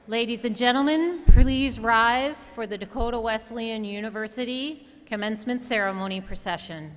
Ladies and gentlemen, please rise for the Dakota Wesleyan University Commencement Ceremony Procession.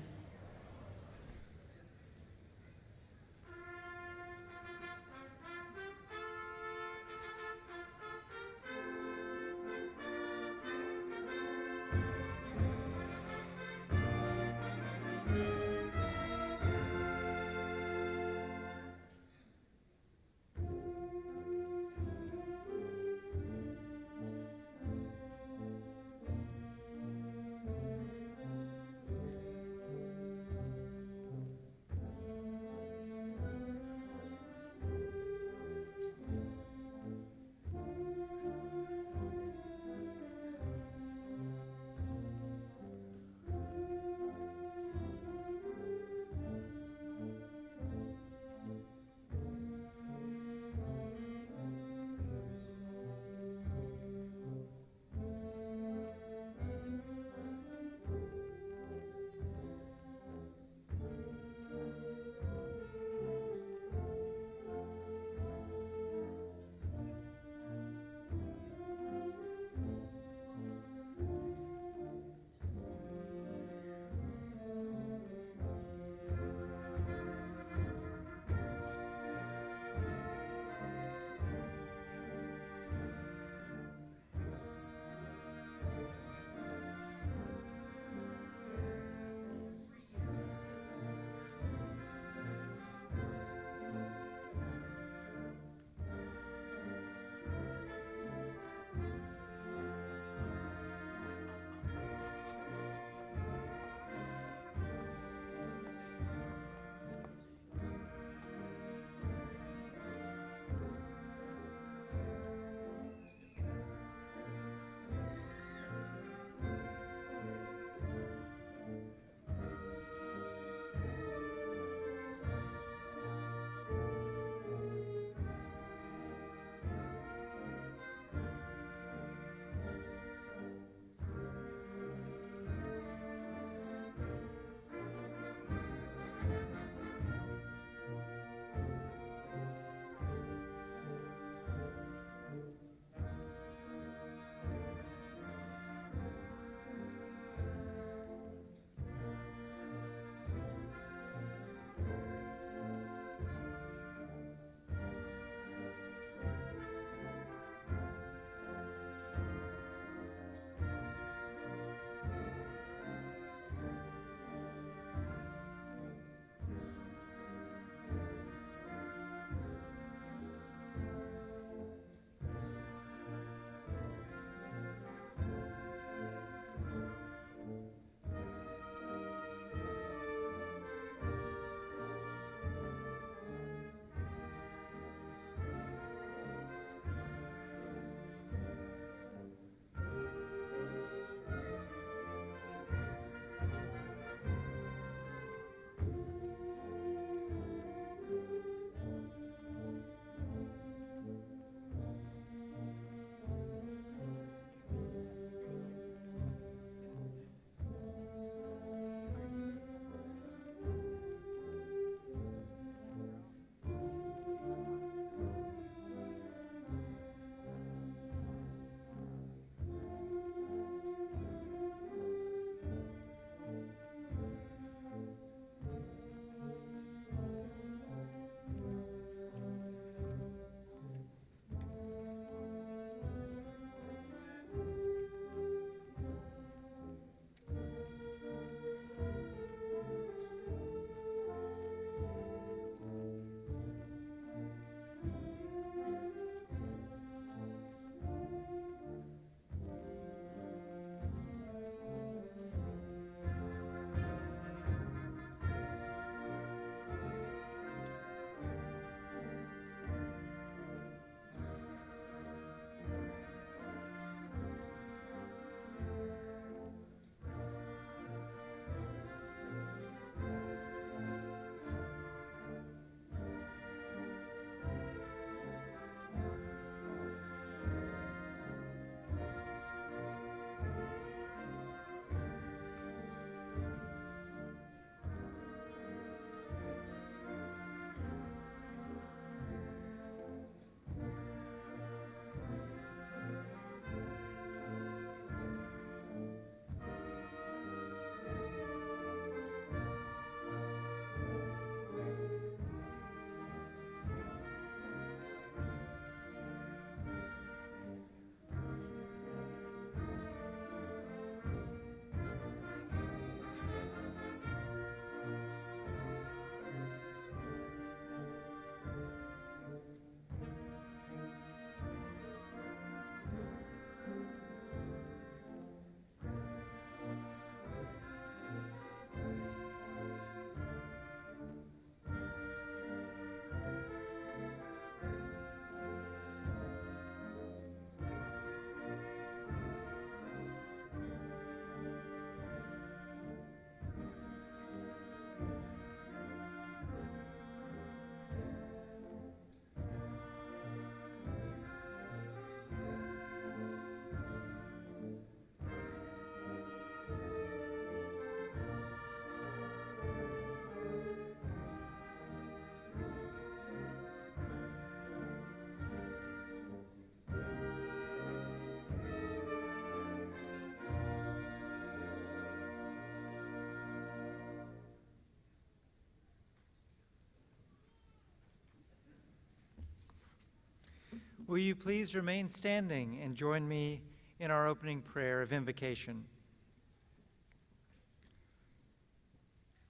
Will you please remain standing and join me in our opening prayer of invocation?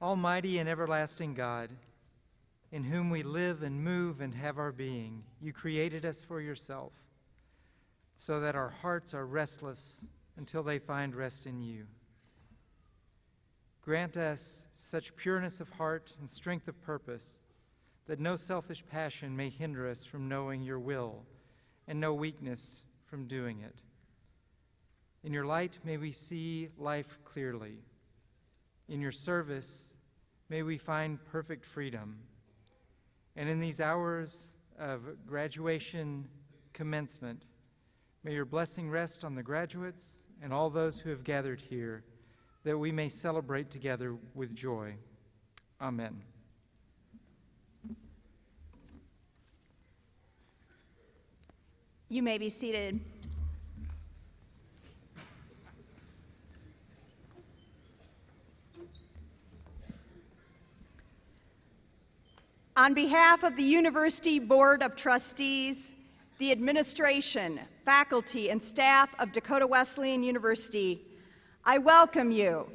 Almighty and everlasting God, in whom we live and move and have our being, you created us for yourself, so that our hearts are restless until they find rest in you. Grant us such pureness of heart and strength of purpose that no selfish passion may hinder us from knowing your will and no weakness from doing it. In your light may we see life clearly. In your service may we find perfect freedom. And in these hours of graduation commencement, may your blessing rest on the graduates and all those who have gathered here, that we may celebrate together with joy. Amen. You may be seated. On behalf of the University Board of Trustees, the administration, faculty, and staff of Dakota Wesleyan University, I welcome you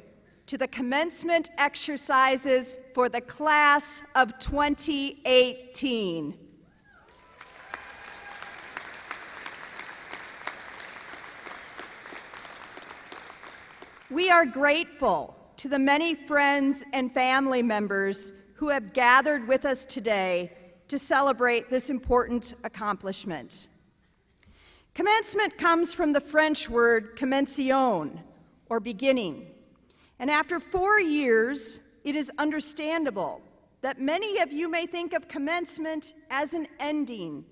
to the commencement exercises for the class of 2018. We are grateful to the many friends and family members who have gathered with us today to celebrate this important accomplishment. Commencement comes from the French word commencion, or beginning. And after 4 years, it is understandable that many of you may think of commencement as an ending,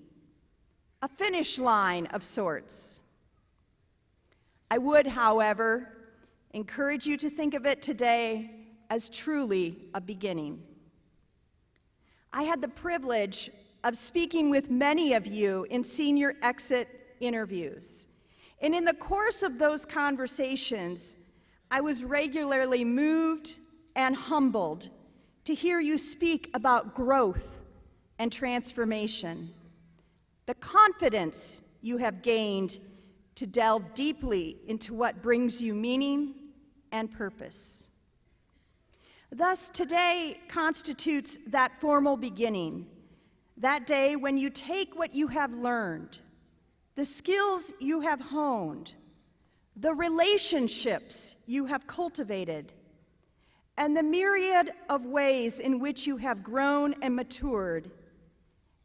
a finish line of sorts. I would, however, encourage you to think of it today as truly a beginning. I had the privilege of speaking with many of you in senior exit interviews. And in the course of those conversations, I was regularly moved and humbled to hear you speak about growth and transformation, the confidence you have gained to delve deeply into what brings you meaning and purpose. Thus, today constitutes that formal beginning, that day when you take what you have learned, the skills you have honed, the relationships you have cultivated, and the myriad of ways in which you have grown and matured,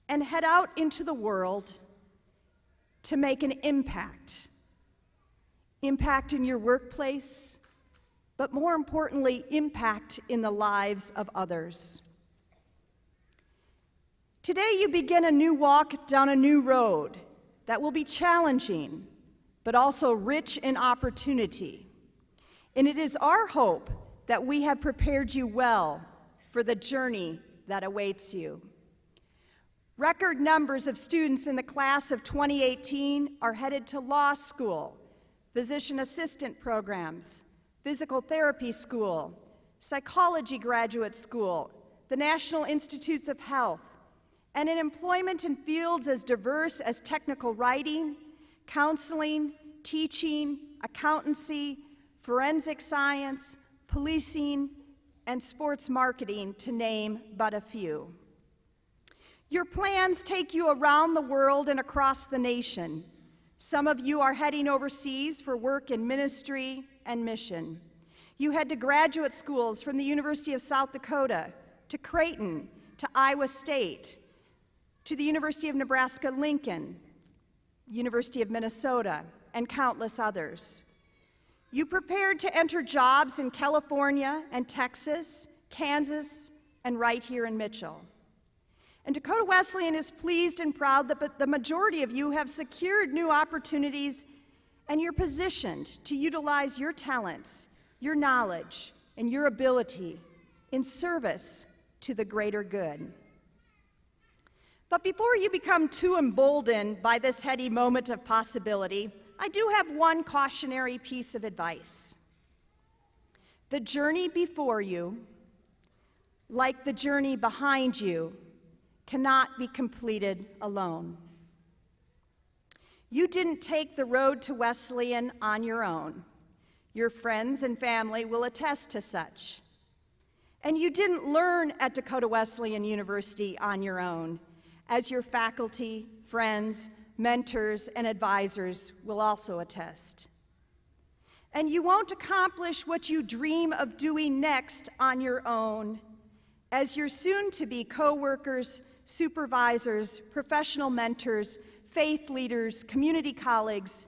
and head out into the world to make an impact. Impact in your workplace, but more importantly, impact in the lives of others. Today you begin a new walk down a new road that will be challenging, but also rich in opportunity. And it is our hope that we have prepared you well for the journey that awaits you. Record numbers of students in the class of 2018 are headed to law school, physician assistant programs, physical therapy school, psychology graduate school, the National Institutes of Health, and in employment in fields as diverse as technical writing, counseling, teaching, accountancy, forensic science, policing, and sports marketing, to name but a few. Your plans take you around the world and across the nation. Some of you are heading overseas for work in ministry and mission. You head to graduate schools from the University of South Dakota, to Creighton, to Iowa State, to the University of Nebraska-Lincoln, University of Minnesota, and countless others. You prepared to enter jobs in California and Texas, Kansas, and right here in Mitchell. And Dakota Wesleyan is pleased and proud that the majority of you have secured new opportunities, and you're positioned to utilize your talents, your knowledge, and your ability in service to the greater good. But before you become too emboldened by this heady moment of possibility, I do have one cautionary piece of advice. The journey before you, like the journey behind you, cannot be completed alone. You didn't take the road to Wesleyan on your own. Your friends and family will attest to such. And you didn't learn at Dakota Wesleyan University on your own, as your faculty, friends, mentors, and advisors will also attest. And you won't accomplish what you dream of doing next on your own, as your soon-to-be co-workers, supervisors, professional mentors, faith leaders, community colleagues,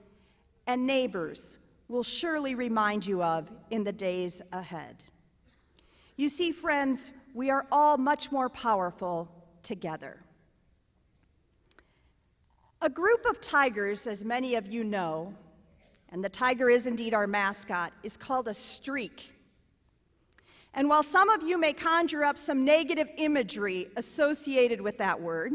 and neighbors will surely remind you of in the days ahead. You see, friends, we are all much more powerful together. A group of tigers, as many of you know, and the tiger is indeed our mascot, is called a streak. And while some of you may conjure up some negative imagery associated with that word,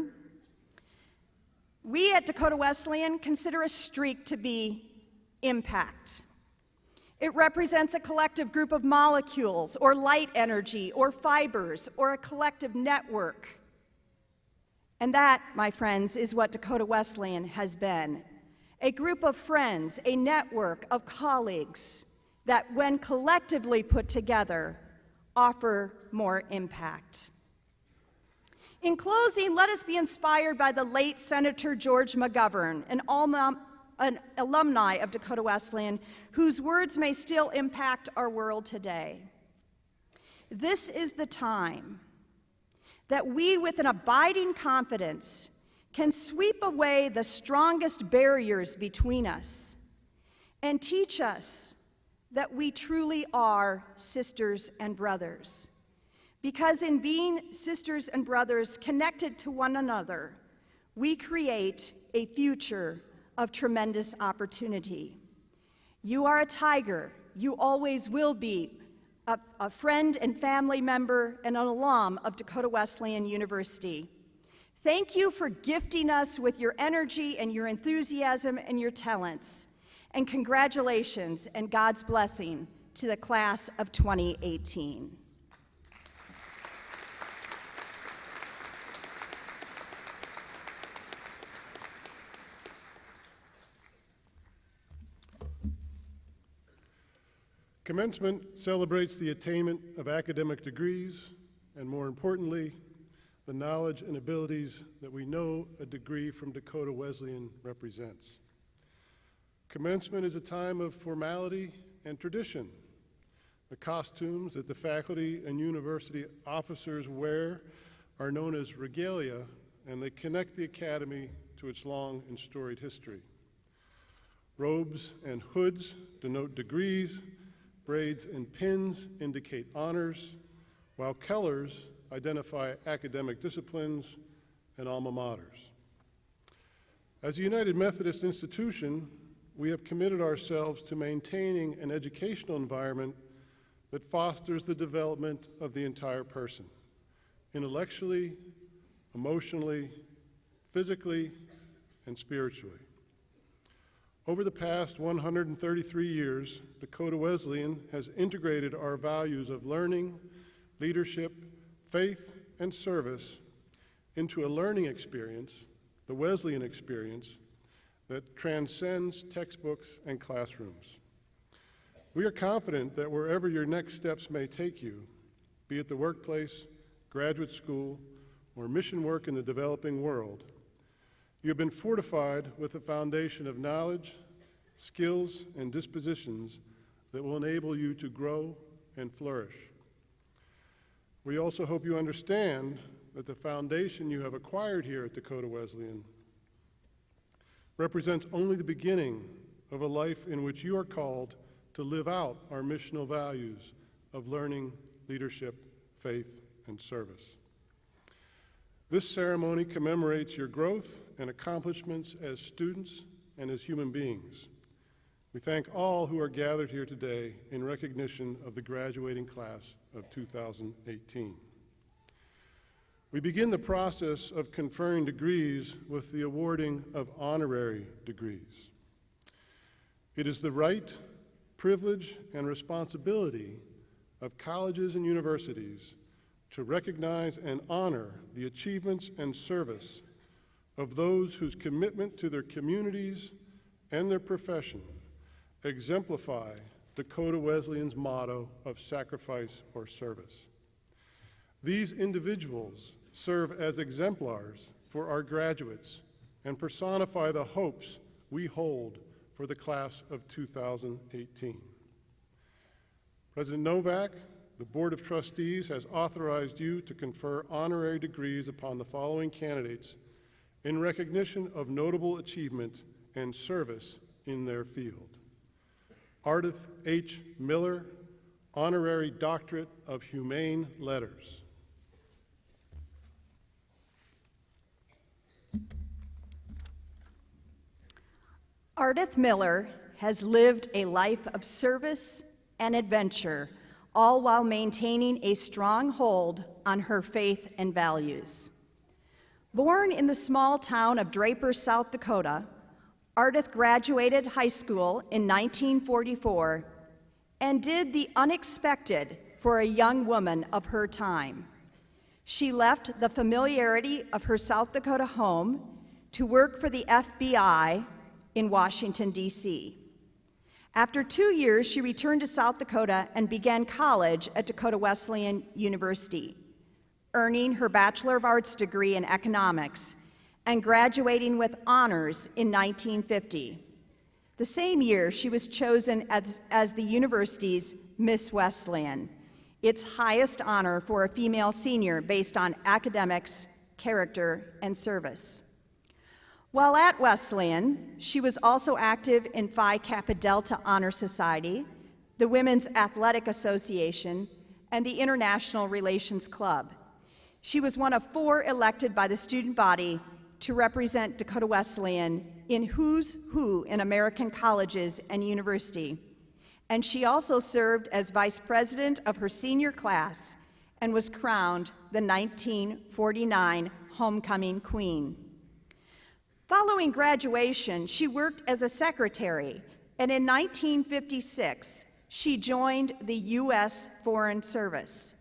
we at Dakota Wesleyan consider a streak to be impact. It represents a collective group of molecules, or light energy, or fibers, or a collective network. And that, my friends, is what Dakota Wesleyan has been. A group of friends, a network of colleagues that, when collectively put together, offer more impact. In closing, let us be inspired by the late Senator George McGovern, an alumni of Dakota Wesleyan, whose words may still impact our world today. This is the time that we, with an abiding confidence, can sweep away the strongest barriers between us and teach us that we truly are sisters and brothers. Because in being sisters and brothers connected to one another, we create a future of tremendous opportunity. You are a tiger. You always will be a friend and family member and an alum of Dakota Wesleyan University. Thank you for gifting us with your energy and your enthusiasm and your talents. And congratulations and God's blessing to the class of 2018. Commencement celebrates the attainment of academic degrees, and more importantly, the knowledge and abilities that we know a degree from Dakota Wesleyan represents. Commencement is a time of formality and tradition. The costumes that the faculty and university officers wear are known as regalia, and they connect the academy to its long and storied history. Robes and hoods denote degrees, braids and pins indicate honors, while colors identify academic disciplines and alma maters. As a United Methodist institution, we have committed ourselves to maintaining an educational environment that fosters the development of the entire person, intellectually, emotionally, physically, and spiritually. Over the past 133 years, Dakota Wesleyan has integrated our values of learning, leadership, faith, and service into a learning experience, the Wesleyan experience, that transcends textbooks and classrooms. We are confident that wherever your next steps may take you, be it the workplace, graduate school, or mission work in the developing world, you have been fortified with a foundation of knowledge, skills, and dispositions that will enable you to grow and flourish. We also hope you understand that the foundation you have acquired here at Dakota Wesleyan represents only the beginning of a life in which you are called to live out our missional values of learning, leadership, faith, and service. This ceremony commemorates your growth and accomplishments as students and as human beings. We thank all who are gathered here today in recognition of the graduating class of 2018. We begin the process of conferring degrees with the awarding of honorary degrees. It is the right, privilege, and responsibility of colleges and universities to recognize and honor the achievements and service of those whose commitment to their communities and their profession exemplify Dakota Wesleyan's motto of sacrifice or service. These individuals serve as exemplars for our graduates and personify the hopes we hold for the class of 2018. President Novak, the Board of Trustees has authorized you to confer honorary degrees upon the following candidates in recognition of notable achievement and service in their field. Ardith H. Miller, Honorary Doctorate of Humane Letters. Ardith Miller has lived a life of service and adventure, all while maintaining a strong hold on her faith and values. Born in the small town of Draper, South Dakota, Ardith graduated high school in 1944 and did the unexpected for a young woman of her time. She left the familiarity of her South Dakota home to work for the FBI in Washington, D.C. After 2 years, she returned to South Dakota and began college at Dakota Wesleyan University, earning her Bachelor of Arts degree in economics and graduating with honors in 1950. The same year, she was chosen as the university's Miss Wesleyan, its highest honor for a female senior based on academics, character, and service. While at Wesleyan, she was also active in Phi Kappa Delta Honor Society, the Women's Athletic Association, and the International Relations Club. She was one of 4 elected by the student body to represent Dakota Wesleyan in Who's Who in American Colleges and University. And she also served as vice president of her senior class and was crowned the 1949 Homecoming Queen. Following graduation, she worked as a secretary, and in 1956, she joined the U.S. Foreign Service.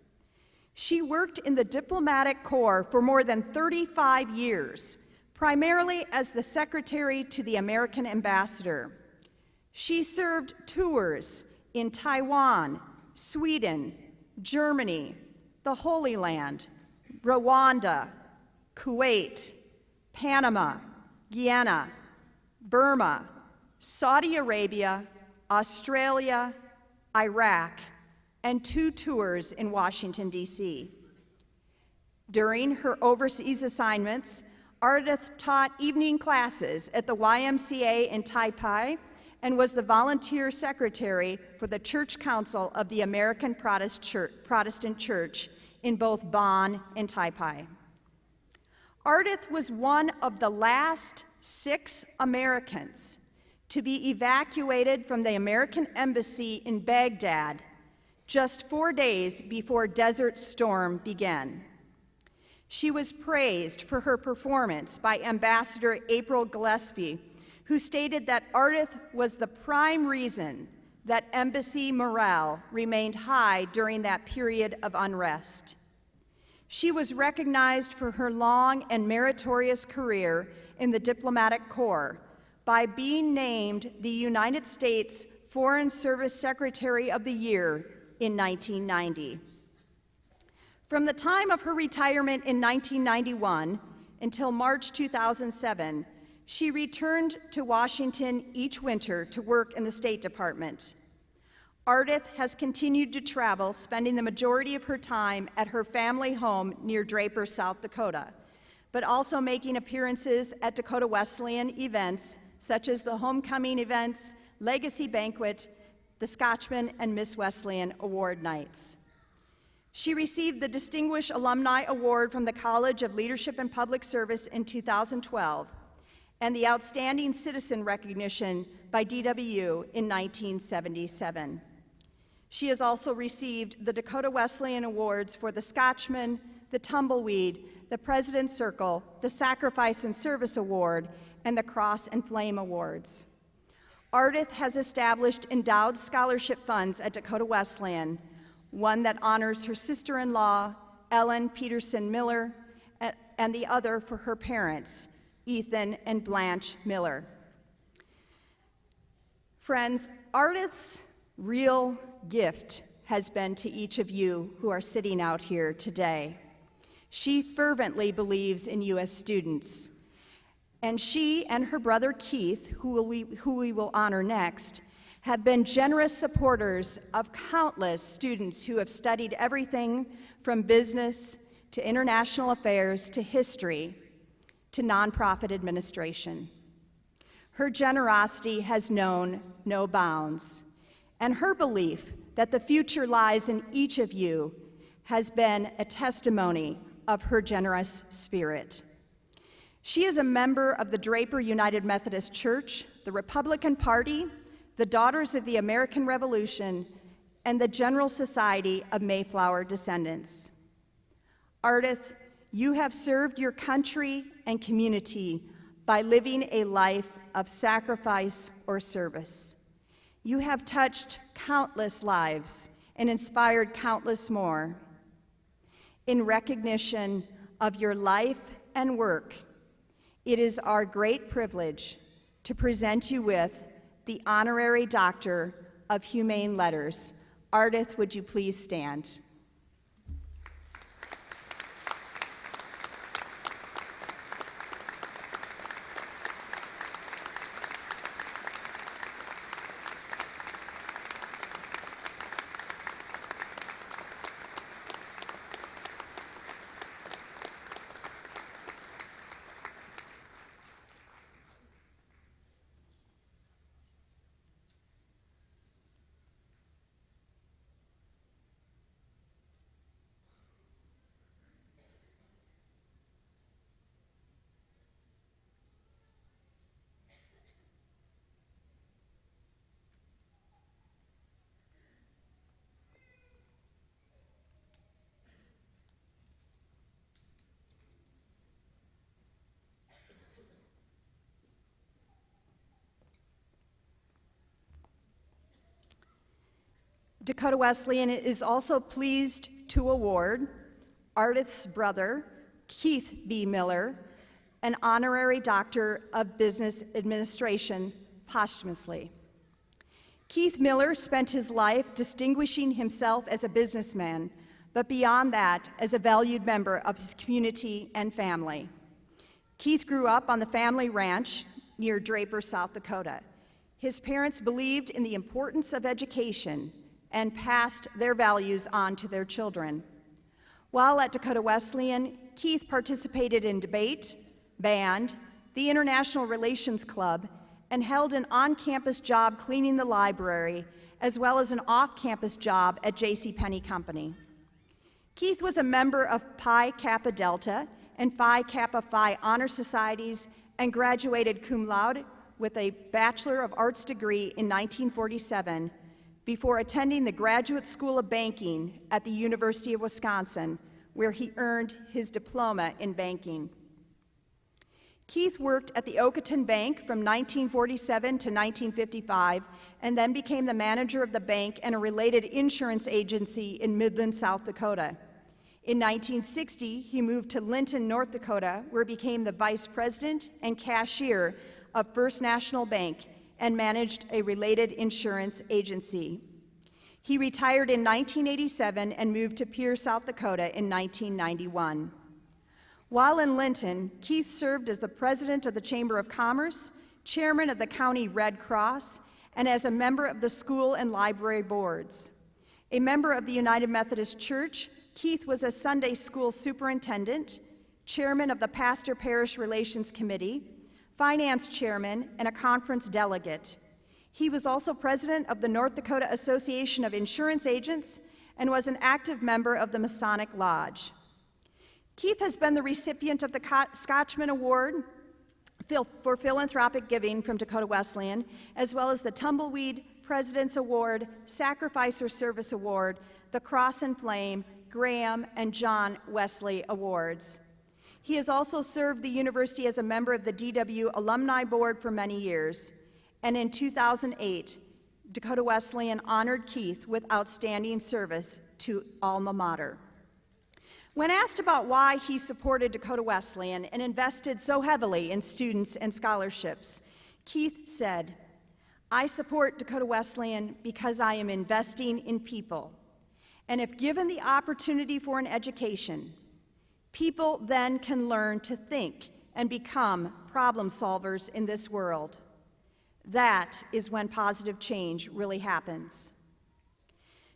She worked in the diplomatic corps for more than 35 years, primarily as the secretary to the American ambassador. She served tours in Taiwan, Sweden, Germany, the Holy Land, Rwanda, Kuwait, Panama, Guyana, Burma, Saudi Arabia, Australia, Iraq, and 2 tours in Washington, D.C. During her overseas assignments, Ardith taught evening classes at the YMCA in Taipei and was the volunteer secretary for the Church Council of the American Protestant Church in both Bonn and Taipei. Ardith was one of the last 6 Americans to be evacuated from the American embassy in Baghdad just 4 days before Desert Storm began. She was praised for her performance by Ambassador April Gillespie, who stated that Ardith was the prime reason that embassy morale remained high during that period of unrest. She was recognized for her long and meritorious career in the diplomatic corps by being named the United States Foreign Service Secretary of the Year in 1990. From the time of her retirement in 1991 until March 2007, she returned to Washington each winter to work in the State Department. Ardith has continued to travel, spending the majority of her time at her family home near Draper, South Dakota, but also making appearances at Dakota Wesleyan events such as the Homecoming events, Legacy Banquet, the Scotchman and Miss Wesleyan Award Nights. She received the Distinguished Alumni Award from the College of Leadership and Public Service in 2012 and the Outstanding Citizen recognition by DWU in 1977. She has also received the Dakota Wesleyan Awards for the Scotchman, the Tumbleweed, the President's Circle, the Sacrifice and Service Award, and the Cross and Flame Awards. Ardith has established endowed scholarship funds at Dakota Wesleyan, one that honors her sister-in-law, Ellen Peterson Miller, and the other for her parents, Ethan and Blanche Miller. Friends, Ardith's real gift has been to each of you who are sitting out here today. She fervently believes in you as students, and she and her brother Keith, who we will honor next, have been generous supporters of countless students who have studied everything from business to international affairs to history to nonprofit administration. Her generosity has known no bounds, and her belief that the future lies in each of you has been a testimony of her generous spirit. She is a member of the Draper United Methodist Church, the Republican Party, the Daughters of the American Revolution, and the General Society of Mayflower Descendants. Ardith, you have served your country and community by living a life of sacrifice or service. You have touched countless lives and inspired countless more. In recognition of your life and work, it is our great privilege to present you with the Honorary Doctor of Humane Letters. Ardith, would you please stand? Dakota Wesleyan is also pleased to award Ardith's brother, Keith B. Miller, an honorary Doctor of Business Administration posthumously. Keith Miller spent his life distinguishing himself as a businessman, but beyond that, as a valued member of his community and family. Keith grew up on the family ranch near Draper, South Dakota. His parents believed in the importance of education and passed their values on to their children. While at Dakota Wesleyan, Keith participated in debate, band, the International Relations Club, and held an on-campus job cleaning the library, as well as an off-campus job at JCPenney Company. Keith was a member of Pi Kappa Delta and Phi Kappa Phi Honor Societies and graduated cum laude with a Bachelor of Arts degree in 1947 before attending the Graduate School of Banking at the University of Wisconsin, where he earned his diploma in banking. Keith worked at the Okoton Bank from 1947 to 1955 and then became the manager of the bank and a related insurance agency in Midland, South Dakota. In 1960, he moved to Linton, North Dakota, where he became the vice president and cashier of First National Bank and managed a related insurance agency. He retired in 1987 and moved to Pierre, South Dakota in 1991. While in Linton, Keith served as the president of the Chamber of Commerce, chairman of the County Red Cross, and as a member of the school and library boards. A member of the United Methodist Church, Keith was a Sunday school superintendent, chairman of the Pastor Parish Relations Committee, finance chairman, and a conference delegate. He was also president of the North Dakota Association of Insurance Agents and was an active member of the Masonic Lodge. Keith has been the recipient of the Scotchman Award for Philanthropic Giving from Dakota Wesleyan, as well as the Tumbleweed President's Award, Sacrificer Service Award, the Cross and Flame, Graham, and John Wesley Awards. He has also served the university as a member of the DWU Alumni Board for many years, and in 2008, Dakota Wesleyan honored Keith with outstanding service to alma mater. When asked about why he supported Dakota Wesleyan and invested so heavily in students and scholarships, Keith said, "I support Dakota Wesleyan because I am investing in people. And if given the opportunity for an education, people then can learn to think and become problem solvers in this world. That is when positive change really happens."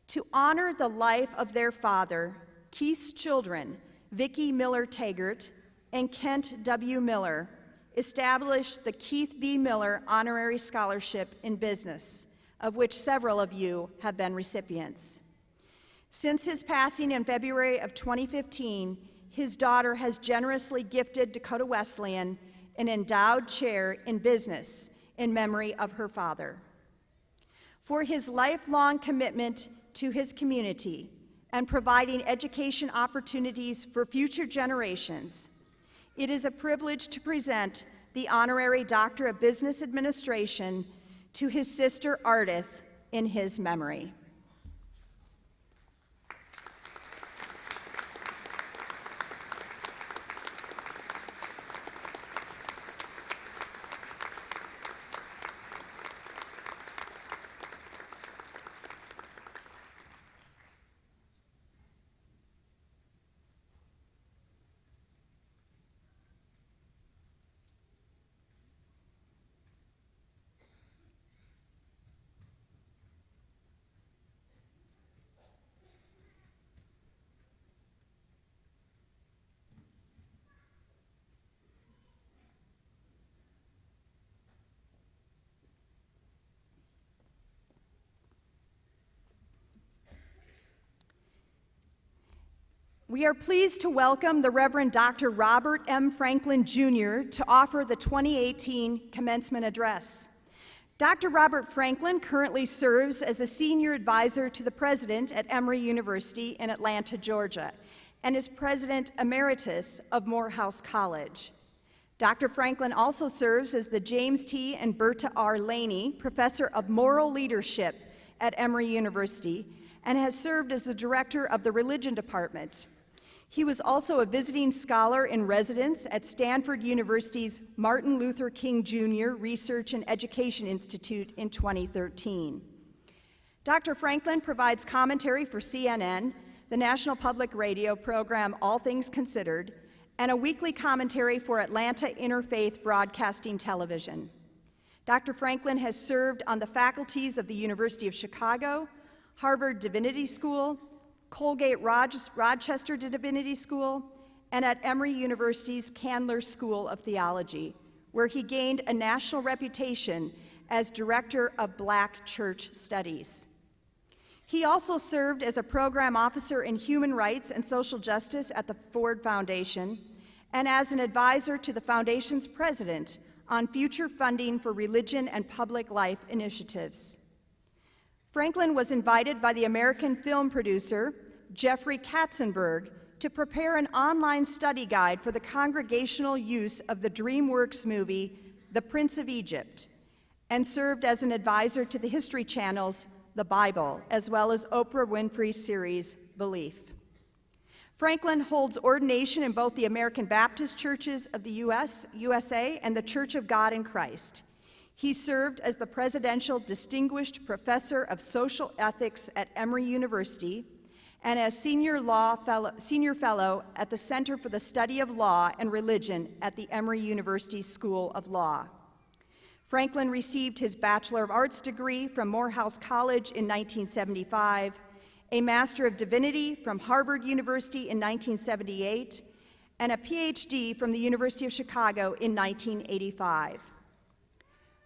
To honor the life of their father, Keith's children, Vicki Miller Taggart and Kent W. Miller, established the Keith B. Miller Honorary Scholarship in Business, of which several of you have been recipients. Since his passing in February of 2015, his daughter has generously gifted Dakota Wesleyan an endowed chair in business in memory of her father. For his lifelong commitment to his community and providing education opportunities for future generations, it is a privilege to present the Honorary Doctor of Business Administration to his sister Ardith in his memory. We are pleased to welcome the Reverend Dr. Robert M. Franklin, Jr. to offer the 2018 commencement address. Dr. Robert Franklin currently serves as a senior advisor to the president at Emory University in Atlanta, Georgia, and is president emeritus of Morehouse College. Dr. Franklin also serves as the James T. and Berta R. Laney Professor of Moral Leadership at Emory University and has served as the director of the Religion Department. He was also a visiting scholar in residence at Stanford University's Martin Luther King Jr. Research and Education Institute in 2013. Dr. Franklin provides commentary for CNN, the National Public Radio program All Things Considered, and a weekly commentary for Atlanta Interfaith Broadcasting Television. Dr. Franklin has served on the faculties of the University of Chicago, Harvard Divinity School, Colgate-Rochester Divinity School, and at Emory University's Candler School of Theology, where he gained a national reputation as Director of Black Church Studies. He also served as a program officer in human rights and social justice at the Ford Foundation and as an advisor to the foundation's president on future funding for religion and public life initiatives. Franklin was invited by the American film producer, Jeffrey Katzenberg, to prepare an online study guide for the congregational use of the DreamWorks movie, The Prince of Egypt, and served as an advisor to the History Channel's The Bible, as well as Oprah Winfrey's series, Belief. Franklin holds ordination in both the American Baptist Churches of the USA and the Church of God in Christ. He served as the Presidential Distinguished Professor of Social Ethics at Emory University and as Senior Fellow at the Center for the Study of Law and Religion at the Emory University School of Law. Franklin received his Bachelor of Arts degree from Morehouse College in 1975, a Master of Divinity from Harvard University in 1978, and a PhD from the University of Chicago in 1985.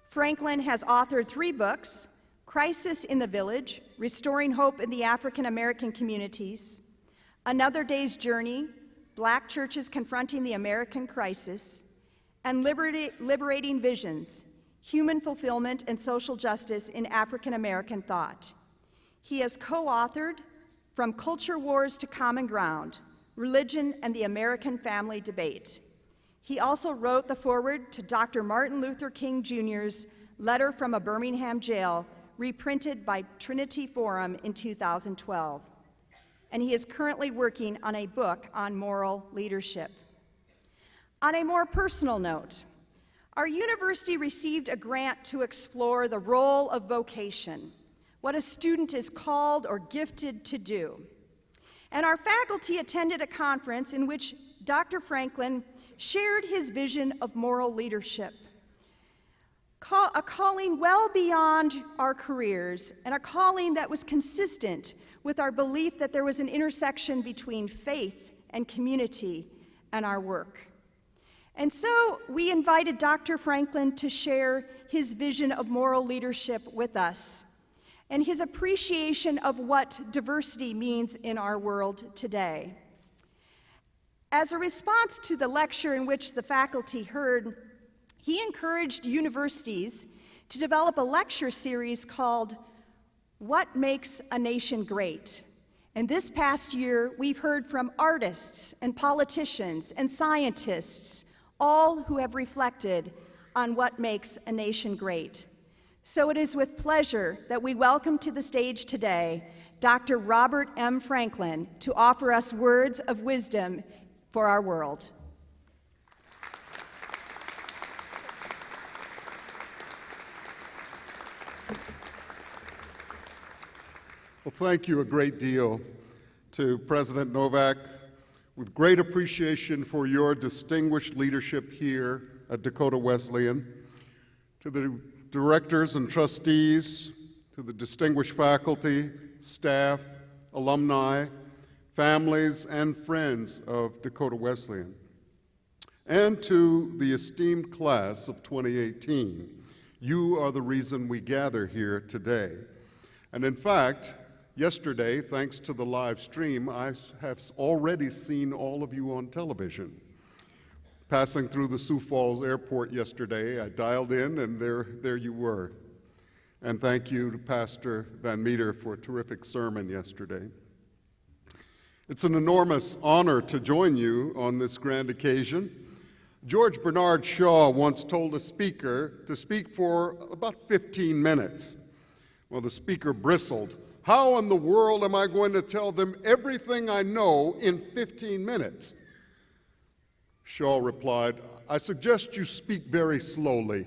Franklin has authored 3 books: Crisis in the Village, Restoring Hope in the African American Communities, Another Day's Journey, Black Churches Confronting the American Crisis, and Liberating Visions, Human Fulfillment and Social Justice in African American Thought. He has co-authored From Culture Wars to Common Ground, Religion and the American Family Debate. He also wrote the foreword to Dr. Martin Luther King Jr.'s Letter from a Birmingham Jail, reprinted by Trinity Forum in 2012. and he is currently working on a book on moral leadership. On a more personal note, our university received a grant to explore the role of vocation, what a student is called or gifted to do. And our faculty attended a conference in which Dr. Franklin shared his vision of moral leadership, a calling well beyond our careers, and a calling that was consistent with our belief that there was an intersection between faith and community and our work. And so we invited Dr. Franklin to share his vision of moral leadership with us and his appreciation of what diversity means in our world today. As a response to the lecture in which the faculty heard, he encouraged universities to develop a lecture series called What Makes a Nation Great? And this past year, we've heard from artists and politicians and scientists, all who have reflected on what makes a nation great. So it is with pleasure that we welcome to the stage today Dr. Robert M. Franklin to offer us words of wisdom for our world. Well, thank you a great deal to President Novak, with great appreciation for your distinguished leadership here at Dakota Wesleyan, to the directors and trustees, to the distinguished faculty, staff, alumni, families, and friends of Dakota Wesleyan, and to the esteemed class of 2018. You are the reason we gather here today. And in fact, yesterday, thanks to the live stream, I have already seen all of you on television. Passing through the Sioux Falls Airport yesterday, I dialed in and there you were. And thank you to Pastor Van Meter for a terrific sermon yesterday. It's an enormous honor to join you on this grand occasion. George Bernard Shaw once told a speaker to speak for about 15 minutes. Well, the speaker bristled. How in the world am I going to tell them everything I know in 15 minutes? Shaw replied, I suggest you speak very slowly.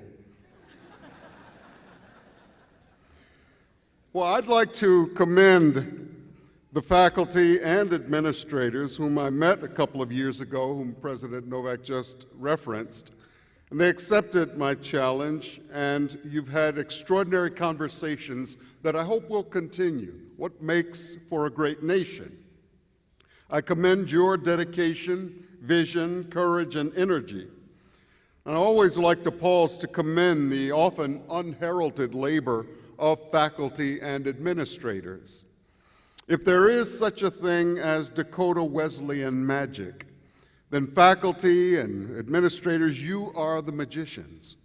Well, I'd like to commend the faculty and administrators whom I met a couple of years ago, whom President Novak just referenced. And they accepted my challenge, and you've had extraordinary conversations that I hope will continue. What makes for a great nation? I commend your dedication, vision, courage, and energy. And I always like to pause to commend the often unheralded labor of faculty and administrators. If there is such a thing as Dakota Wesleyan magic, then faculty and administrators, you are the magicians.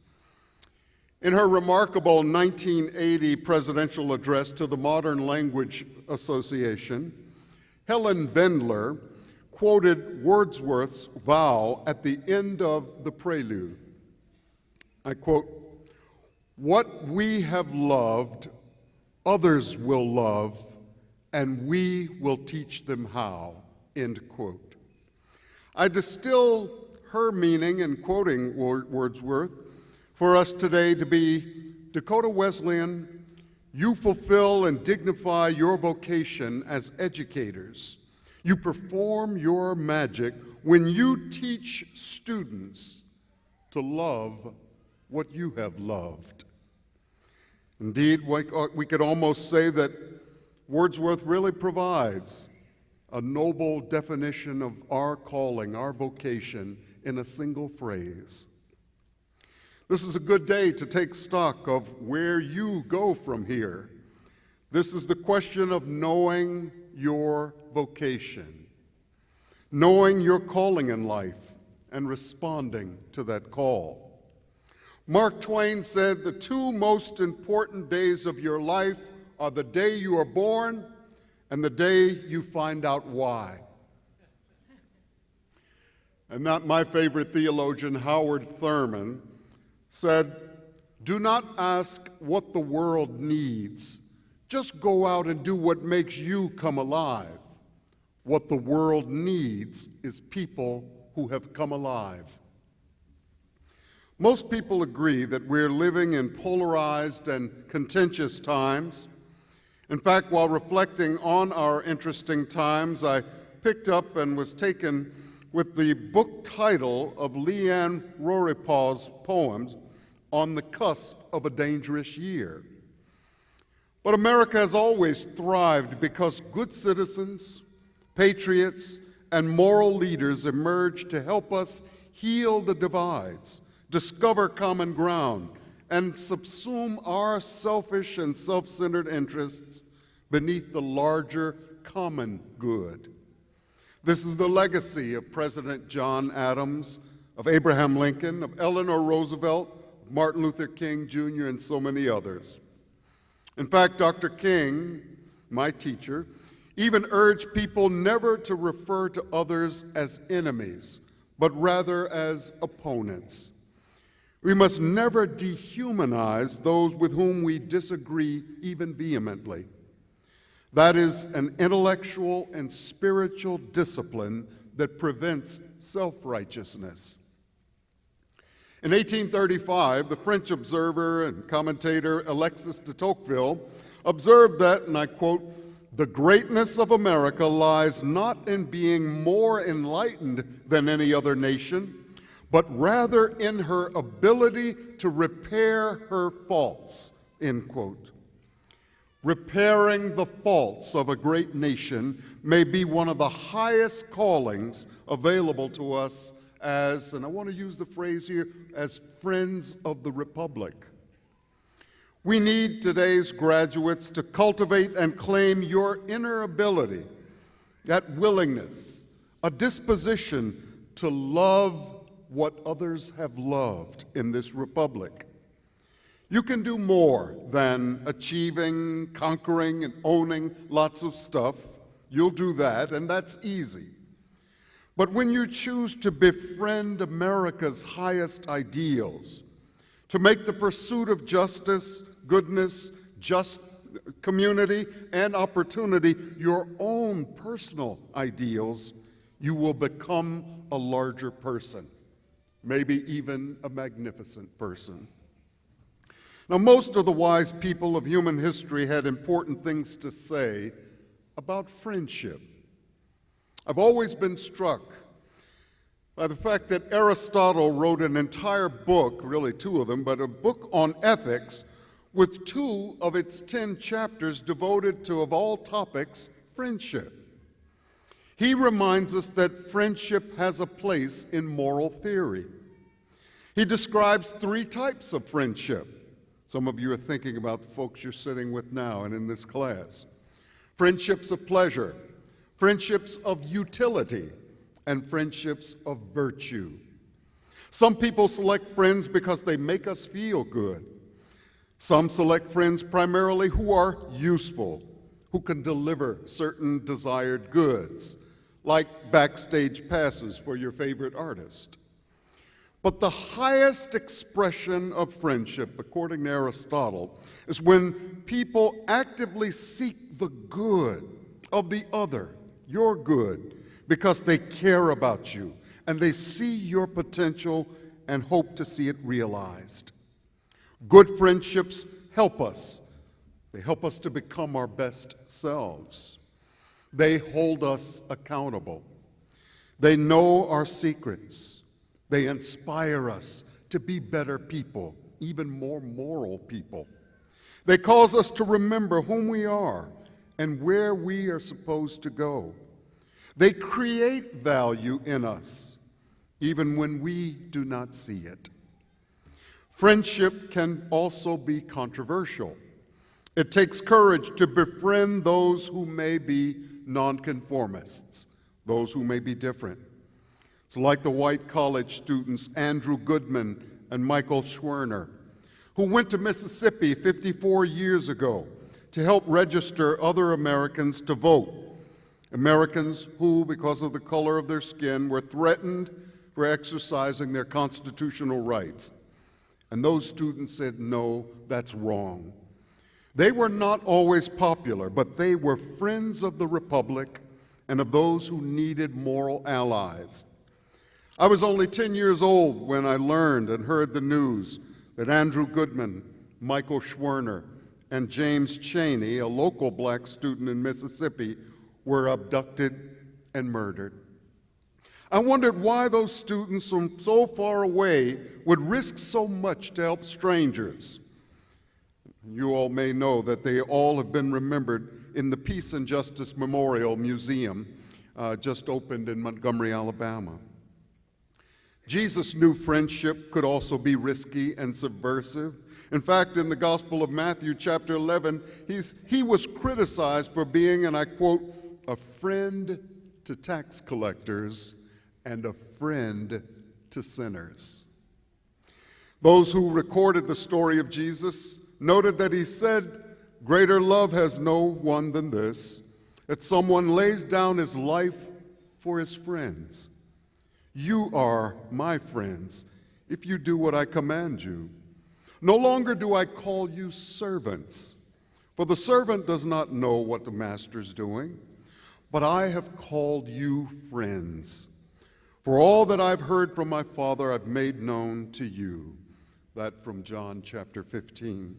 In her remarkable 1980 presidential address to the Modern Language Association, Helen Vendler quoted Wordsworth's vow at the end of the prelude. I quote, "What we have loved, others will love, and we will teach them how," end quote. I distill her meaning in quoting Wordsworth for us today to be, Dakota Wesleyan, you fulfill and dignify your vocation as educators. You perform your magic when you teach students to love what you have loved. Indeed, we could almost say that Wordsworth really provides a noble definition of our calling, our vocation, in a single phrase. This is a good day to take stock of where you go from here. This is the question of knowing your vocation, knowing your calling in life, and responding to that call. Mark Twain said, the two most important days of your life are the day you are born and the day you find out why. And not my favorite theologian, Howard Thurman, said, do not ask what the world needs. Just go out and do what makes you come alive. What the world needs is people who have come alive. Most people agree that we're living in polarized and contentious times. In fact, while reflecting on our interesting times, I picked up and was taken with the book title of Leanne Roripaw's poems, On the Cusp of a Dangerous Year. But America has always thrived because good citizens, patriots, and moral leaders emerged to help us heal the divides, discover common ground, and subsume our selfish and self-centered interests beneath the larger common good. This is the legacy of President John Adams, of Abraham Lincoln, of Eleanor Roosevelt, Martin Luther King Jr., and so many others. In fact, Dr. King, my teacher, even urged people never to refer to others as enemies, but rather as opponents. We must never dehumanize those with whom we disagree, even vehemently. That is an intellectual and spiritual discipline that prevents self-righteousness. In 1835, the French observer and commentator Alexis de Tocqueville observed that, and I quote, "The greatness of America lies not in being more enlightened than any other nation, but rather in her ability to repair her faults," end quote. Repairing the faults of a great nation may be one of the highest callings available to us as, and I want to use the phrase here, as friends of the Republic. We need today's graduates to cultivate and claim your inner ability, that willingness, a disposition to love what others have loved in this republic. You can do more than achieving, conquering, and owning lots of stuff. You'll do that, and that's easy. But when you choose to befriend America's highest ideals, to make the pursuit of justice, goodness, just community, and opportunity your own personal ideals, you will become a larger person, maybe even a magnificent person. Now, most of the wise people of human history had important things to say about friendship. I've always been struck by the fact that Aristotle wrote an entire book, really two of them, but a book on ethics with 2 of its 10 chapters devoted to, of all topics, friendship. He reminds us that friendship has a place in moral theory. He describes 3 types of friendship. Some of you are thinking about the folks you're sitting with now and in this class. Friendships of pleasure, friendships of utility, and friendships of virtue. Some people select friends because they make us feel good. Some select friends primarily who are useful, who can deliver certain desired goods, like backstage passes for your favorite artist. But the highest expression of friendship, according to Aristotle, is when people actively seek the good of the other, your good, because they care about you and they see your potential and hope to see it realized. Good friendships help us. They help us to become our best selves. They hold us accountable. They know our secrets. They inspire us to be better people, even more moral people. They cause us to remember whom we are and where we are supposed to go. They create value in us, even when we do not see it. Friendship can also be controversial. It takes courage to befriend those who may be nonconformists, those who may be different. It's like the white college students Andrew Goodman and Michael Schwerner, who went to Mississippi 54 years ago to help register other Americans to vote. Americans who, because of the color of their skin, were threatened for exercising their constitutional rights. And those students said, no, that's wrong. They were not always popular, but they were friends of the Republic, and of those who needed moral allies. I was only 10 years old when I learned and heard the news that Andrew Goodman, Michael Schwerner, and James Chaney, a local black student in Mississippi, were abducted and murdered. I wondered why those students from so far away would risk so much to help strangers. You all may know that they all have been remembered in the Peace and Justice Memorial Museum, just opened in Montgomery, Alabama. Jesus knew friendship could also be risky and subversive. In fact, in the Gospel of Matthew, chapter 11, he was criticized for being, and I quote, a friend to tax collectors and a friend to sinners. Those who recorded the story of Jesus noted that he said, "Greater love has no one than this, that someone lays down his life for his friends. You are my friends if you do what I command you. No longer do I call you servants, for the servant does not know what the master's doing, but I have called you friends. For all that I've heard from my Father I've made known to you." That from John chapter 15.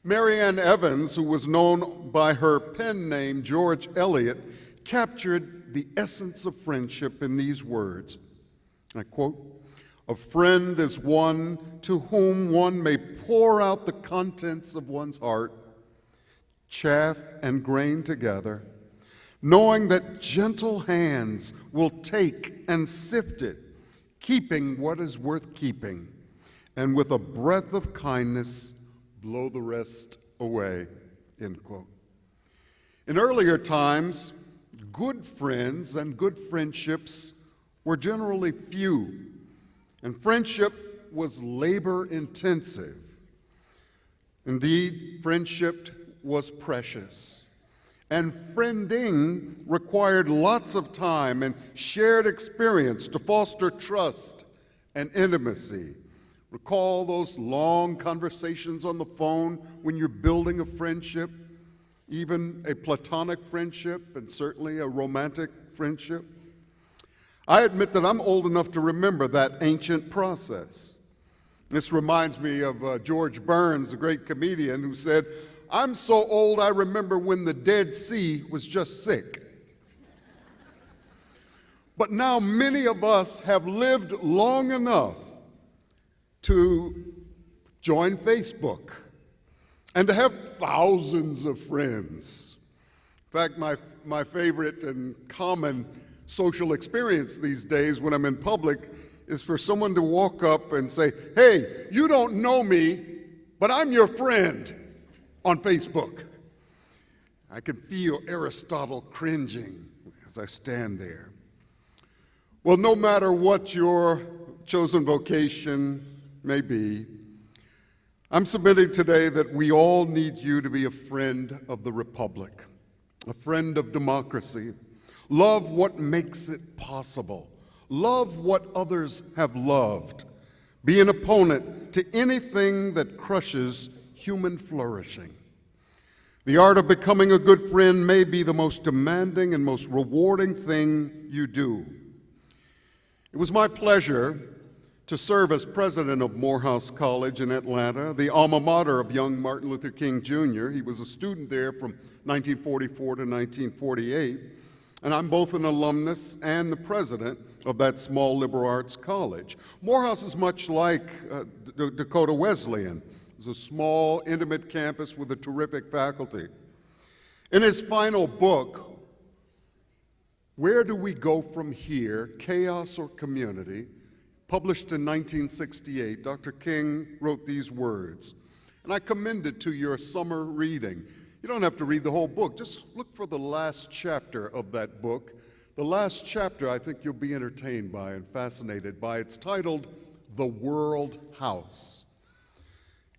Mary Ann Evans, who was known by her pen name George Eliot, captured the essence of friendship in these words. I quote, "A friend is one to whom one may pour out the contents of one's heart, chaff and grain together, knowing that gentle hands will take and sift it, keeping what is worth keeping, and with a breath of kindness blow the rest away," end quote. In earlier times, good friends and good friendships were generally few, and friendship was labor-intensive. Indeed, friendship was precious, and friending required lots of time and shared experience to foster trust and intimacy. Recall those long conversations on the phone when you're building a friendship, even a platonic friendship and certainly a romantic friendship. I admit that I'm old enough to remember that ancient process. This reminds me of George Burns, a great comedian, who said, "I'm so old I remember when the Dead Sea was just sick." But now many of us have lived long enough to join Facebook and to have thousands of friends. In fact, my favorite and common social experience these days when I'm in public is for someone to walk up and say, "Hey, you don't know me, but I'm your friend on Facebook." I can feel Aristotle cringing as I stand there. Well, no matter what your chosen vocation may be, I'm submitting today that we all need you to be a friend of the Republic, a friend of democracy. Love what makes it possible. Love what others have loved. Be an opponent to anything that crushes human flourishing. The art of becoming a good friend may be the most demanding and most rewarding thing you do. It was my pleasure to serve as president of Morehouse College in Atlanta, the alma mater of young Martin Luther King Jr. He was a student there from 1944 to 1948, and I'm both an alumnus and the president of that small liberal arts college. Morehouse is much like Dakota Wesleyan. It's a small, intimate campus with a terrific faculty. In his final book, Where Do We Go From Here, Chaos or Community, published in 1968, Dr. King wrote these words, and I commend it to your summer reading. You don't have to read the whole book. Just look for the last chapter of that book. The last chapter I think you'll be entertained by and fascinated by. It's titled The World House.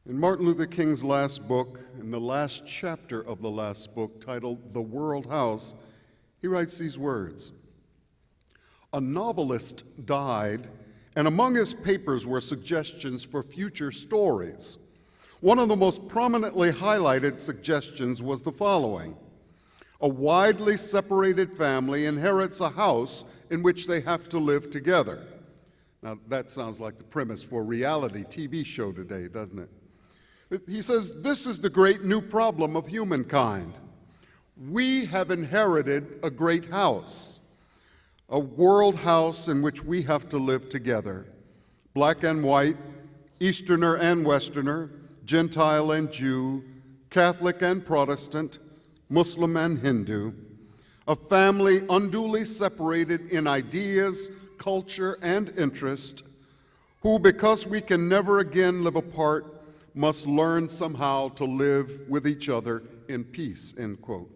In Martin Luther King's last book, in the last chapter of the last book, titled The World House, he writes these words, "A novelist died, and among his papers were suggestions for future stories. One of the most prominently highlighted suggestions was the following: A widely separated family inherits a house in which they have to live together. Now, that sounds like the premise for a reality TV show today, doesn't it? He says, this is the great new problem of humankind. We have inherited a great house, a world house in which we have to live together, black and white, Easterner and Westerner, Gentile and Jew, Catholic and Protestant, Muslim and Hindu, a family unduly separated in ideas, culture, and interest, who, because we can never again live apart, must learn somehow to live with each other in peace, end quote.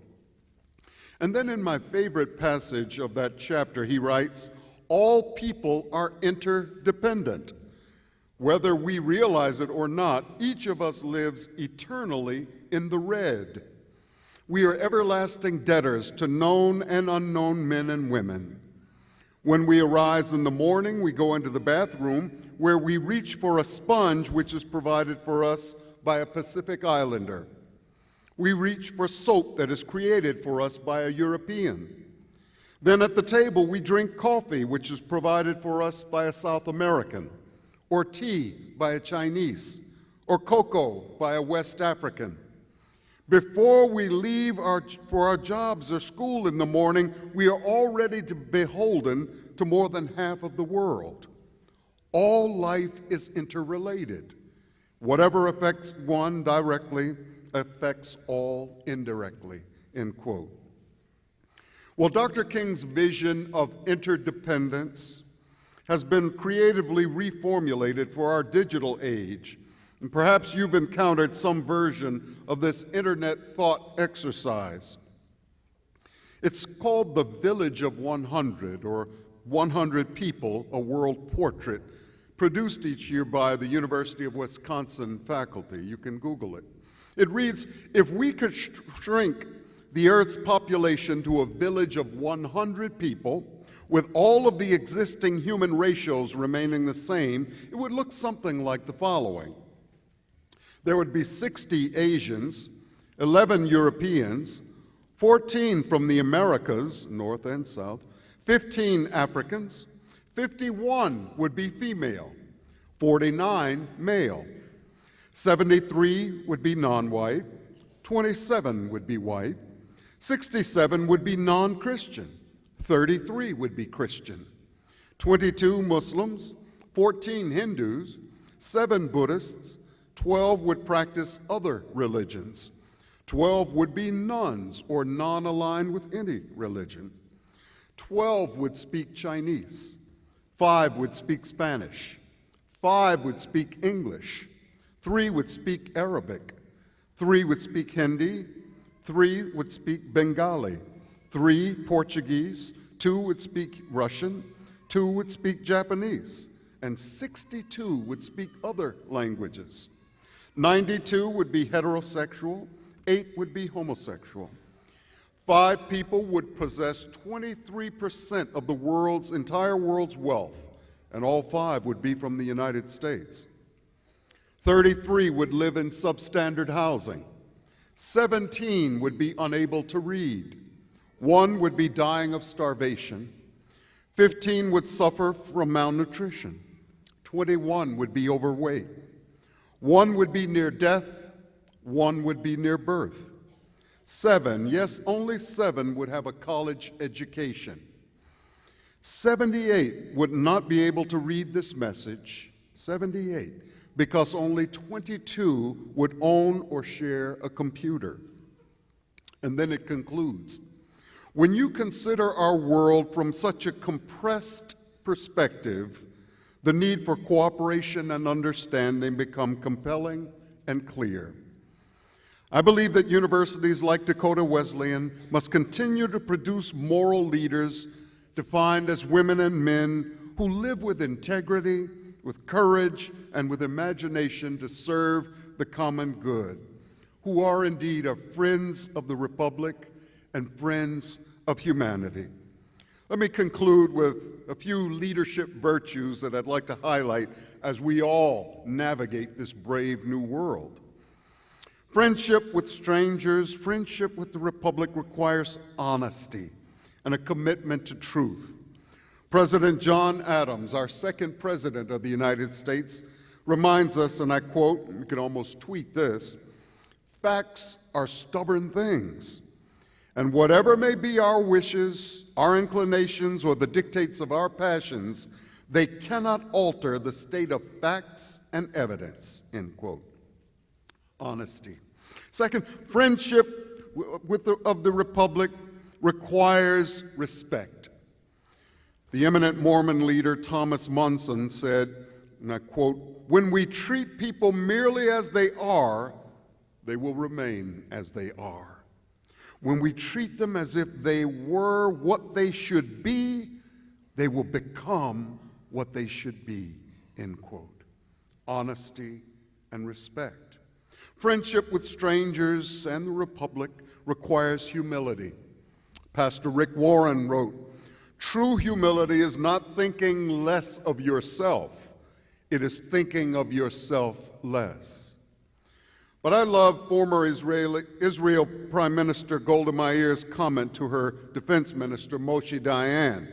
And then in my favorite passage of that chapter, he writes, all people are interdependent. Whether we realize it or not, each of us lives eternally in the red. We are everlasting debtors to known and unknown men and women. When we arise in the morning, we go into the bathroom where we reach for a sponge which is provided for us by a Pacific Islander. We reach for soap that is created for us by a European. Then at the table, we drink coffee which is provided for us by a South American, or tea by a Chinese, or cocoa by a West African. Before we leave for our jobs or school in the morning, we are already beholden to more than half of the world. All life is interrelated. Whatever affects one directly affects all indirectly, end quote. Well, Dr. King's vision of interdependence has been creatively reformulated for our digital age. And perhaps you've encountered some version of this internet thought exercise. It's called the Village of 100, or 100 People, a World Portrait, produced each year by the University of Wisconsin faculty. You can Google it. It reads, if we could shrink the Earth's population to a village of 100 people, with all of the existing human ratios remaining the same, it would look something like the following. There would be 60 Asians, 11 Europeans, 14 from the Americas, North and South, 15 Africans, 51 would be female, 49 male, 73 would be non-white, 27 would be white, 67 would be non-Christian, 33 would be Christian, 22 Muslims, 14 Hindus, 7 Buddhists, 12 would practice other religions. 12 would be nuns or non-aligned with any religion. 12 would speak Chinese. 5 would speak Spanish. 5 would speak English. 3 would speak Arabic. 3 would speak Hindi. 3 would speak Bengali. 3 Portuguese. 2 would speak Russian. 2 would speak Japanese. And 62 would speak other languages. 92 would be heterosexual, 8 would be homosexual. 5 people would possess 23% of the entire world's wealth, and all 5 would be from the United States. 33 would live in substandard housing. 17 would be unable to read. 1 would be dying of starvation. 15 would suffer from malnutrition. 21 would be overweight. 1 would be near death, 1 would be near birth. 7, yes, only 7 would have a college education. 78 would not be able to read this message, 78, because only 22 would own or share a computer. And then it concludes, when you consider our world from such a compressed perspective, the need for cooperation and understanding become compelling and clear. I believe that universities like Dakota Wesleyan must continue to produce moral leaders defined as women and men who live with integrity, with courage, and with imagination to serve the common good, who are indeed friends of the Republic and friends of humanity. Let me conclude with a few leadership virtues that I'd like to highlight as we all navigate this brave new world. Friendship with strangers, friendship with the Republic requires honesty and a commitment to truth. President John Adams, our second president of the United States, reminds us, and I quote, you can almost tweet this, "Facts are stubborn things, and whatever may be our wishes, our inclinations, or the dictates of our passions, they cannot alter the state of facts and evidence," end quote. Honesty. Second, friendship of the Republic requires respect. The eminent Mormon leader Thomas Monson said, and I quote, "When we treat people merely as they are, they will remain as they are. When we treat them as if they were what they should be, they will become what they should be," end quote. Honesty and respect. Friendship with strangers and the Republic requires humility. Pastor Rick Warren wrote, "True humility is not thinking less of yourself. It is thinking of yourself less." But I love former Israel Prime Minister Golda Meir's comment to her defense minister, Moshe Dayan.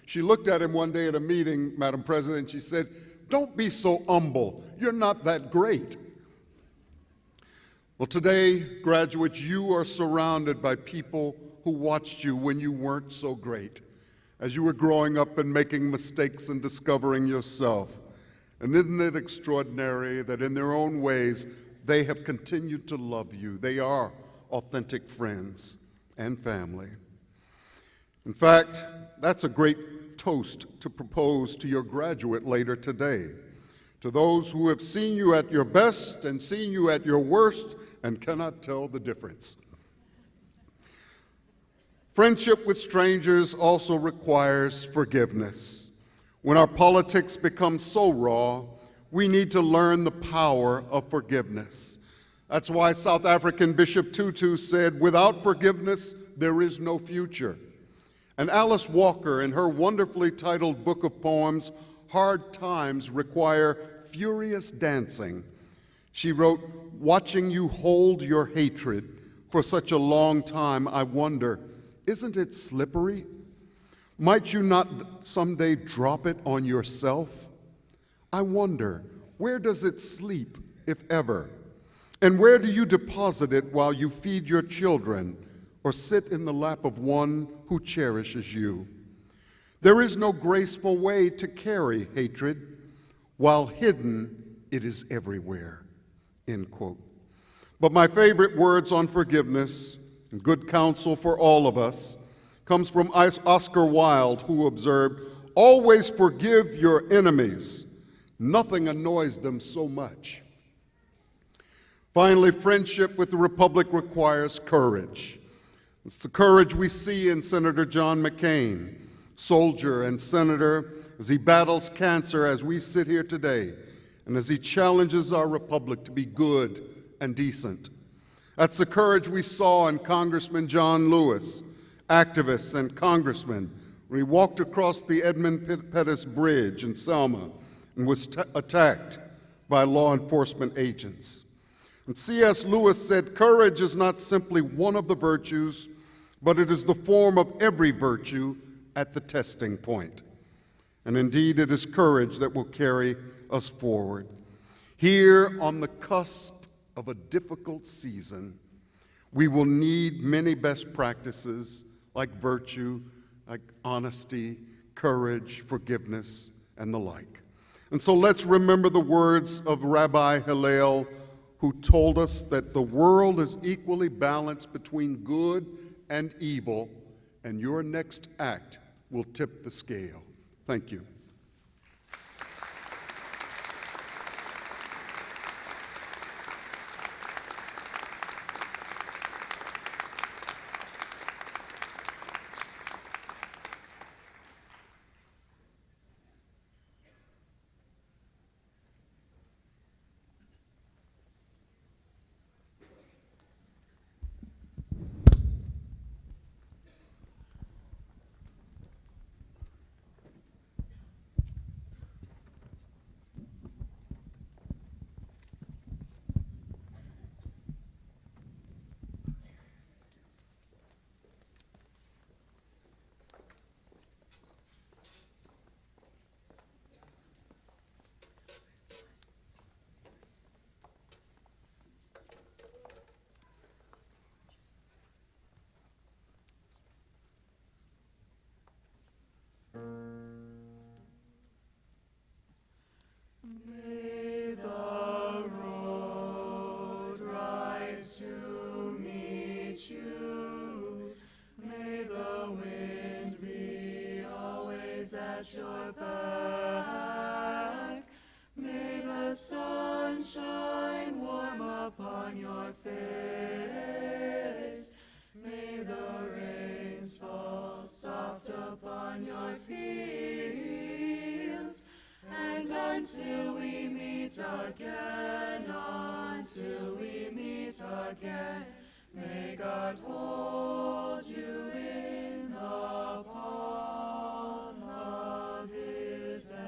She looked at him one day at a meeting, Madam President, and she said, "Don't be so humble. You're not that great." Well, today, graduates, you are surrounded by people who watched you when you weren't so great, as you were growing up and making mistakes and discovering yourself. And isn't it extraordinary that in their own ways, they have continued to love you? They are authentic friends and family. In fact, that's a great toast to propose to your graduate later today. To those who have seen you at your best and seen you at your worst and cannot tell the difference. Friendship with strangers also requires forgiveness. When our politics become so raw, we need to learn the power of forgiveness. That's why South African Bishop Tutu said, "Without forgiveness, there is no future." And Alice Walker, in her wonderfully titled book of poems, "Hard Times Require Furious Dancing," she wrote, "Watching you hold your hatred for such a long time, I wonder, isn't it slippery? Might you not someday drop it on yourself? I wonder, where does it sleep, if ever? And where do you deposit it while you feed your children or sit in the lap of one who cherishes you? There is no graceful way to carry hatred. While hidden, it is everywhere," end quote. But my favorite words on forgiveness and good counsel for all of us comes from Oscar Wilde, who observed, "Always forgive your enemies. Nothing annoys them so much." Finally, friendship with the Republic requires courage. It's the courage we see in Senator John McCain, soldier and senator, as he battles cancer as we sit here today, and as he challenges our republic to be good and decent. That's the courage we saw in Congressman John Lewis, activist and congressman, when he walked across the Edmund Pettus Bridge in Selma and was attacked by law enforcement agents. And C.S. Lewis said, "Courage is not simply one of the virtues, but it is the form of every virtue at the testing point." And indeed, it is courage that will carry us forward. Here on the cusp of a difficult season, we will need many best practices like virtue, like honesty, courage, forgiveness, and the like. And so let's remember the words of Rabbi Hillel, who told us that the world is equally balanced between good and evil, and your next act will tip the scale. Thank you. at your back. May the sun shine warm upon your face. May the rains fall soft upon your fields. And until we meet again, may God hold you in the palm of his hand.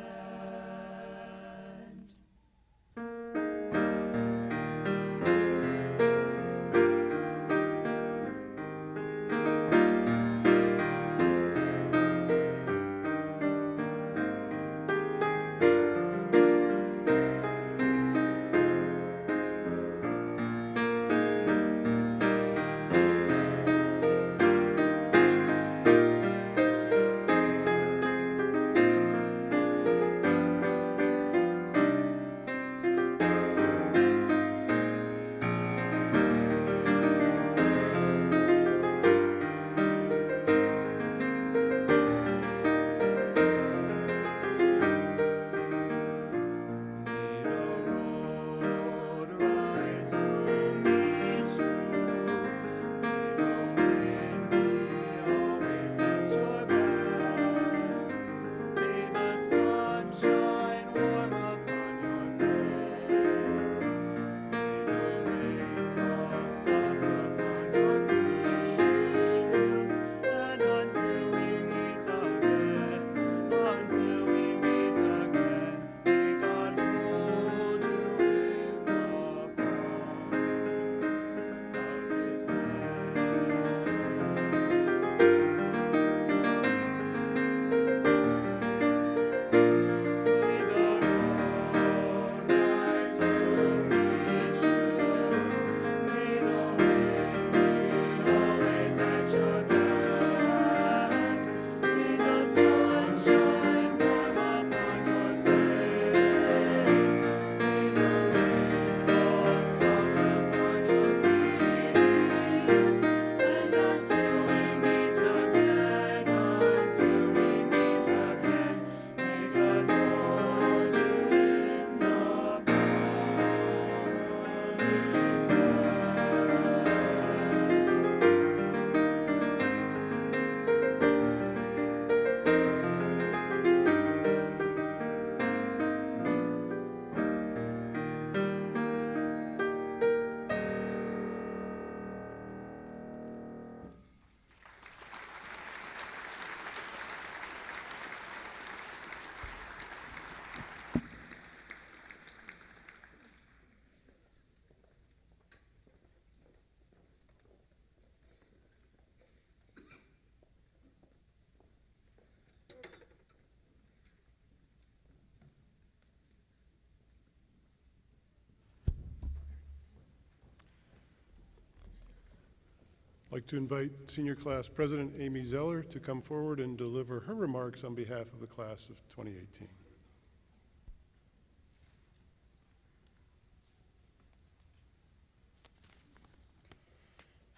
I'd like to invite Senior Class President Amy Zeller to come forward and deliver her remarks on behalf of the class of 2018.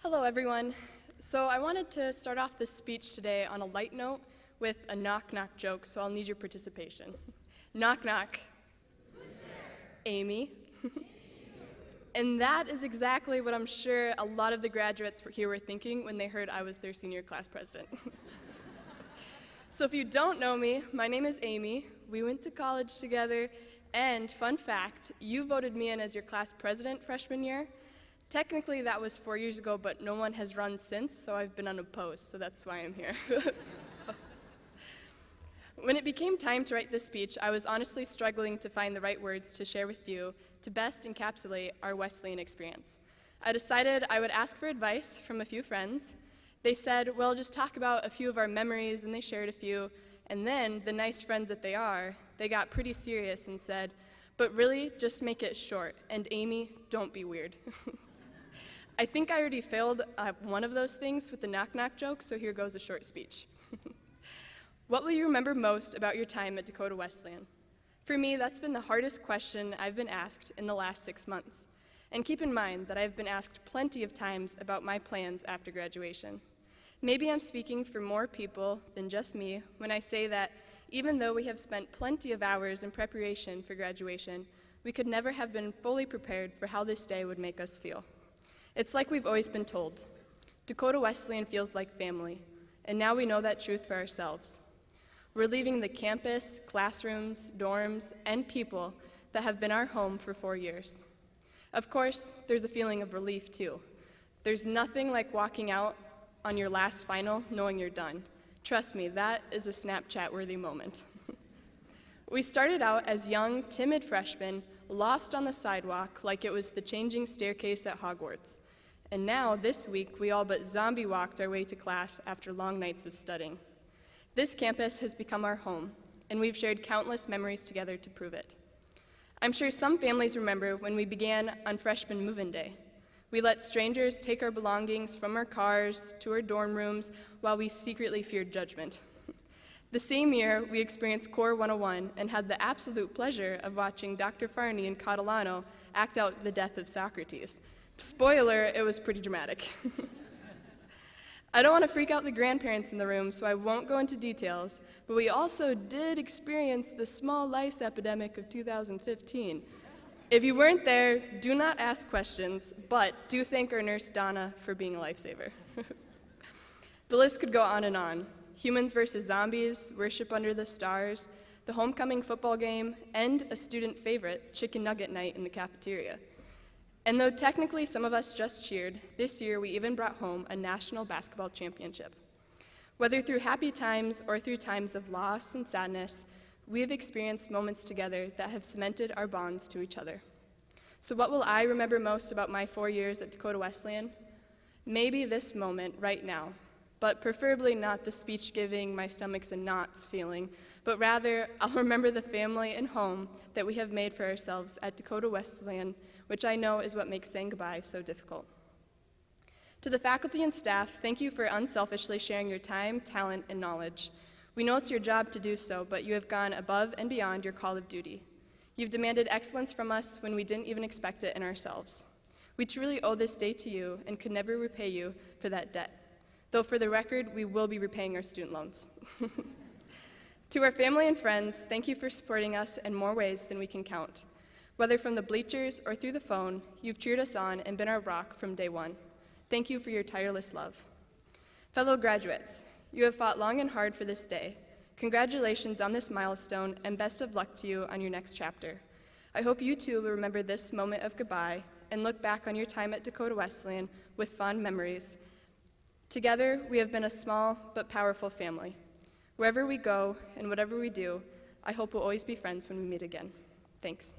Hello, everyone. So I wanted to start off this speech today on a light note with a knock-knock joke, so I'll need your participation. Knock, knock. Who's there? Amy. And that is exactly what I'm sure a lot of the graduates here were thinking when they heard I was their senior class president. So if you don't know me, my name is Amy. We went to college together, and fun fact, you voted me in as your class president freshman year. Technically, that was 4 years ago, but no one has run since, so I've been unopposed, so that's why I'm here. When it became time to write this speech, I was honestly struggling to find the right words to share with you to best encapsulate our Wesleyan experience. I decided I would ask for advice from a few friends. They said, well, just talk about a few of our memories, and they shared a few. And then, the nice friends that they are, they got pretty serious and said, but really, just make it short. And Amy, don't be weird. I think I already failed one of those things with the knock-knock joke, so here goes a short speech. What will you remember most about your time at Dakota Wesleyan? For me, that's been the hardest question I've been asked in the last 6 months. And keep in mind that I've been asked plenty of times about my plans after graduation. Maybe I'm speaking for more people than just me when I say that even though we have spent plenty of hours in preparation for graduation, we could never have been fully prepared for how this day would make us feel. It's like we've always been told. Dakota Wesleyan feels like family, and now we know that truth for ourselves. We're leaving the campus, classrooms, dorms, and people that have been our home for 4 years. Of course, there's a feeling of relief too. There's nothing like walking out on your last final knowing you're done. Trust me, that is a Snapchat-worthy moment. We started out as young, timid freshmen, lost on the sidewalk like it was the changing staircase at Hogwarts. And now, this week, we all but zombie walked our way to class after long nights of studying. This campus has become our home, and we've shared countless memories together to prove it. I'm sure some families remember when we began on freshman move-in day. We let strangers take our belongings from our cars to our dorm rooms while we secretly feared judgment. The same year, we experienced Core 101 and had the absolute pleasure of watching Dr. Farney and Catalano act out the death of Socrates. Spoiler, it was pretty dramatic. I don't want to freak out the grandparents in the room, so I won't go into details, but we also did experience the small lice epidemic of 2015. If you weren't there, do not ask questions, but do thank our nurse Donna for being a lifesaver. The list could go on and on. Humans versus zombies, worship under the stars, the homecoming football game, and a student favorite, chicken nugget night in the cafeteria. And though technically some of us just cheered, this year we even brought home a national basketball championship. Whether through happy times or through times of loss and sadness, we have experienced moments together that have cemented our bonds to each other. So what will I remember most about my 4 years at Dakota Wesleyan? Maybe this moment right now, but preferably not the speech giving, my stomach's in knots feeling, but rather I'll remember the family and home that we have made for ourselves at Dakota Wesleyan, which I know is what makes saying goodbye so difficult. To the faculty and staff, thank you for unselfishly sharing your time, talent, and knowledge. We know it's your job to do so, but you have gone above and beyond your call of duty. You've demanded excellence from us when we didn't even expect it in ourselves. We truly owe this day to you and could never repay you for that debt. Though for the record, we will be repaying our student loans. To our family and friends, thank you for supporting us in more ways than we can count. Whether from the bleachers or through the phone, you've cheered us on and been our rock from day one. Thank you for your tireless love. Fellow graduates, you have fought long and hard for this day. Congratulations on this milestone, and best of luck to you on your next chapter. I hope you too will remember this moment of goodbye and look back on your time at Dakota Wesleyan with fond memories. Together, we have been a small but powerful family. Wherever we go and whatever we do, I hope we'll always be friends when we meet again. Thanks.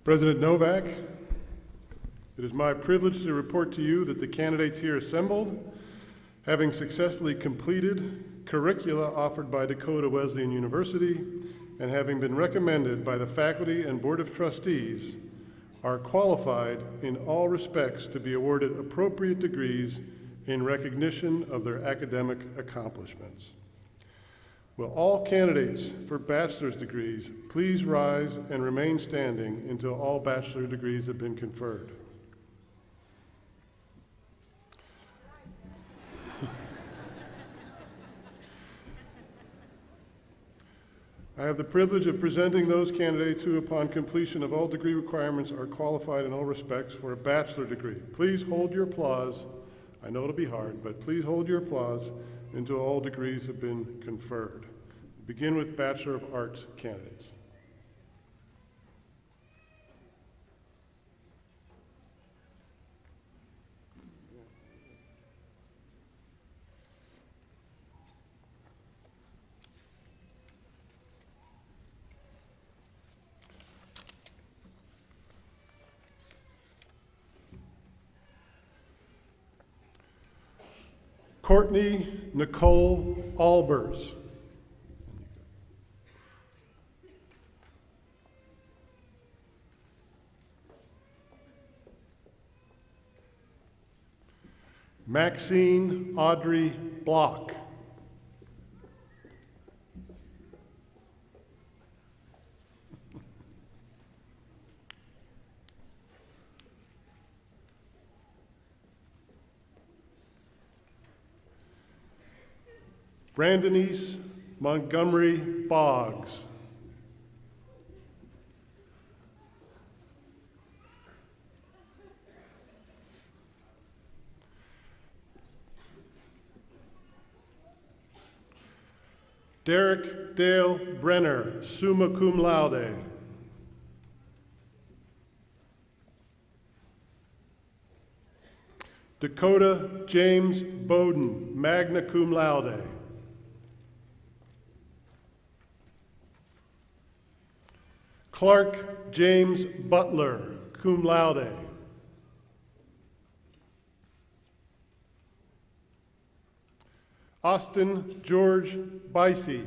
President Novak, it is my privilege to report to you that the candidates here assembled, having successfully completed curricula offered by Dakota Wesleyan University and having been recommended by the faculty and board of trustees, are qualified in all respects to be awarded appropriate degrees in recognition of their academic accomplishments. Will all candidates for bachelor's degrees please rise and remain standing until all bachelor degrees have been conferred? I have the privilege of presenting those candidates who, upon completion of all degree requirements, are qualified in all respects for a bachelor degree. Please hold your applause. I know it'll be hard, but please hold your applause until all degrees have been conferred. Begin with Bachelor of Arts candidates. Courtney Nicole Albers. Maxine Audrey Block. Brandonice Montgomery Boggs. Derek Dale Brenner, summa cum laude. Dakota James Bowden, magna cum laude. Clark James Butler, cum laude. Austin George Bicey.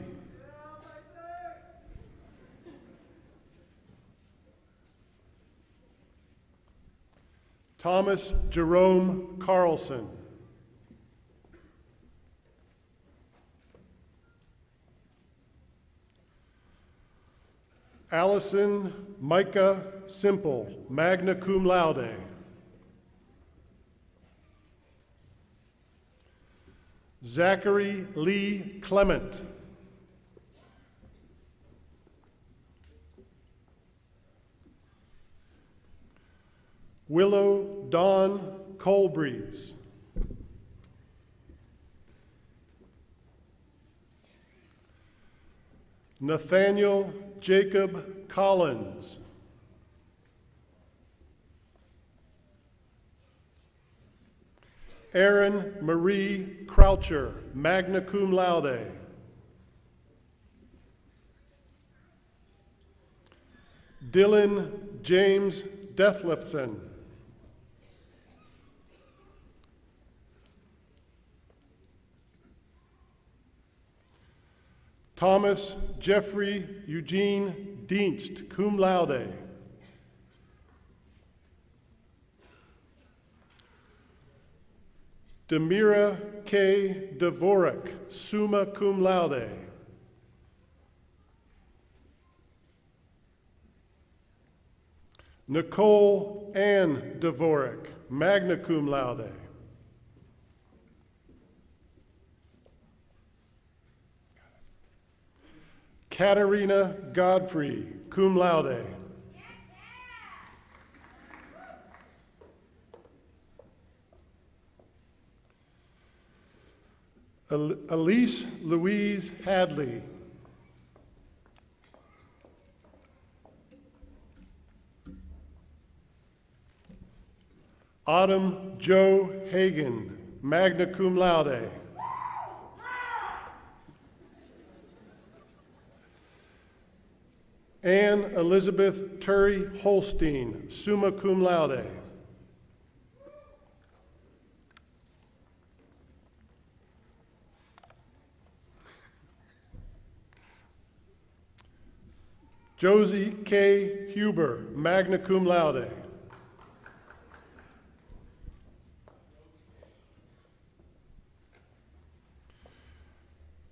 Thomas Jerome Carlson. Allison Micah Simple, magna cum laude. Zachary Lee Clement. Willow Dawn Colbreeze. Nathaniel Jacob Collins. Erin Marie Croucher, magna cum laude. Dylan James Dethlefson. Thomas Jeffrey Eugene Dienst, cum laude. Demira K. Dvorak, summa cum laude. Nicole Ann Dvorak, magna cum laude. Katarina Godfrey, cum laude. Elise Louise Hadley. Autumn Joe Hagan, magna cum laude. Anne Elizabeth Turry Holstein, summa cum laude. Josie K. Huber, magna cum laude.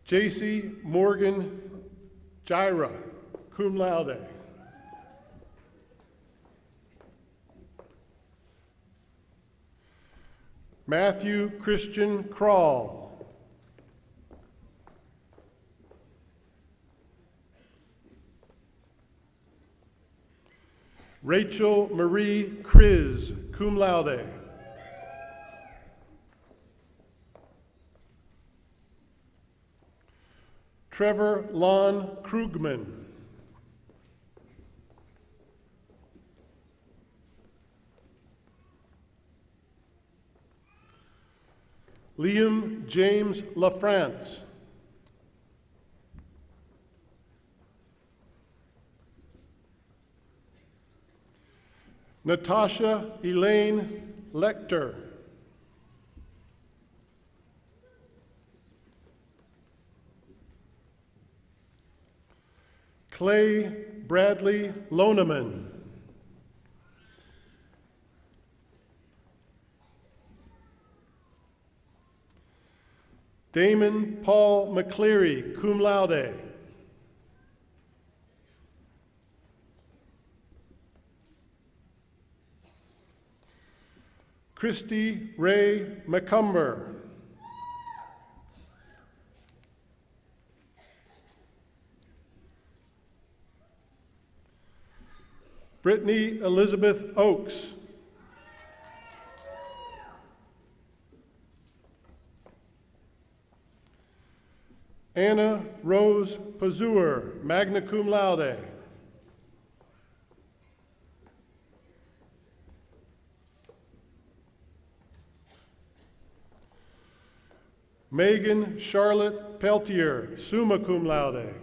J.C. Morgan Gyra, cum laude. Matthew Christian Krall. Rachel Marie Kriz, cum laude. Trevor Lon Krugman. Liam James LaFrance. Natasha Elaine Lecter. Clay Bradley Loneman. Damon Paul McCleary, cum laude. Christy Ray McCumber. Brittany Elizabeth Oakes. Anna Rose Pazur, magna cum laude. Megan Charlotte Peltier, summa cum laude.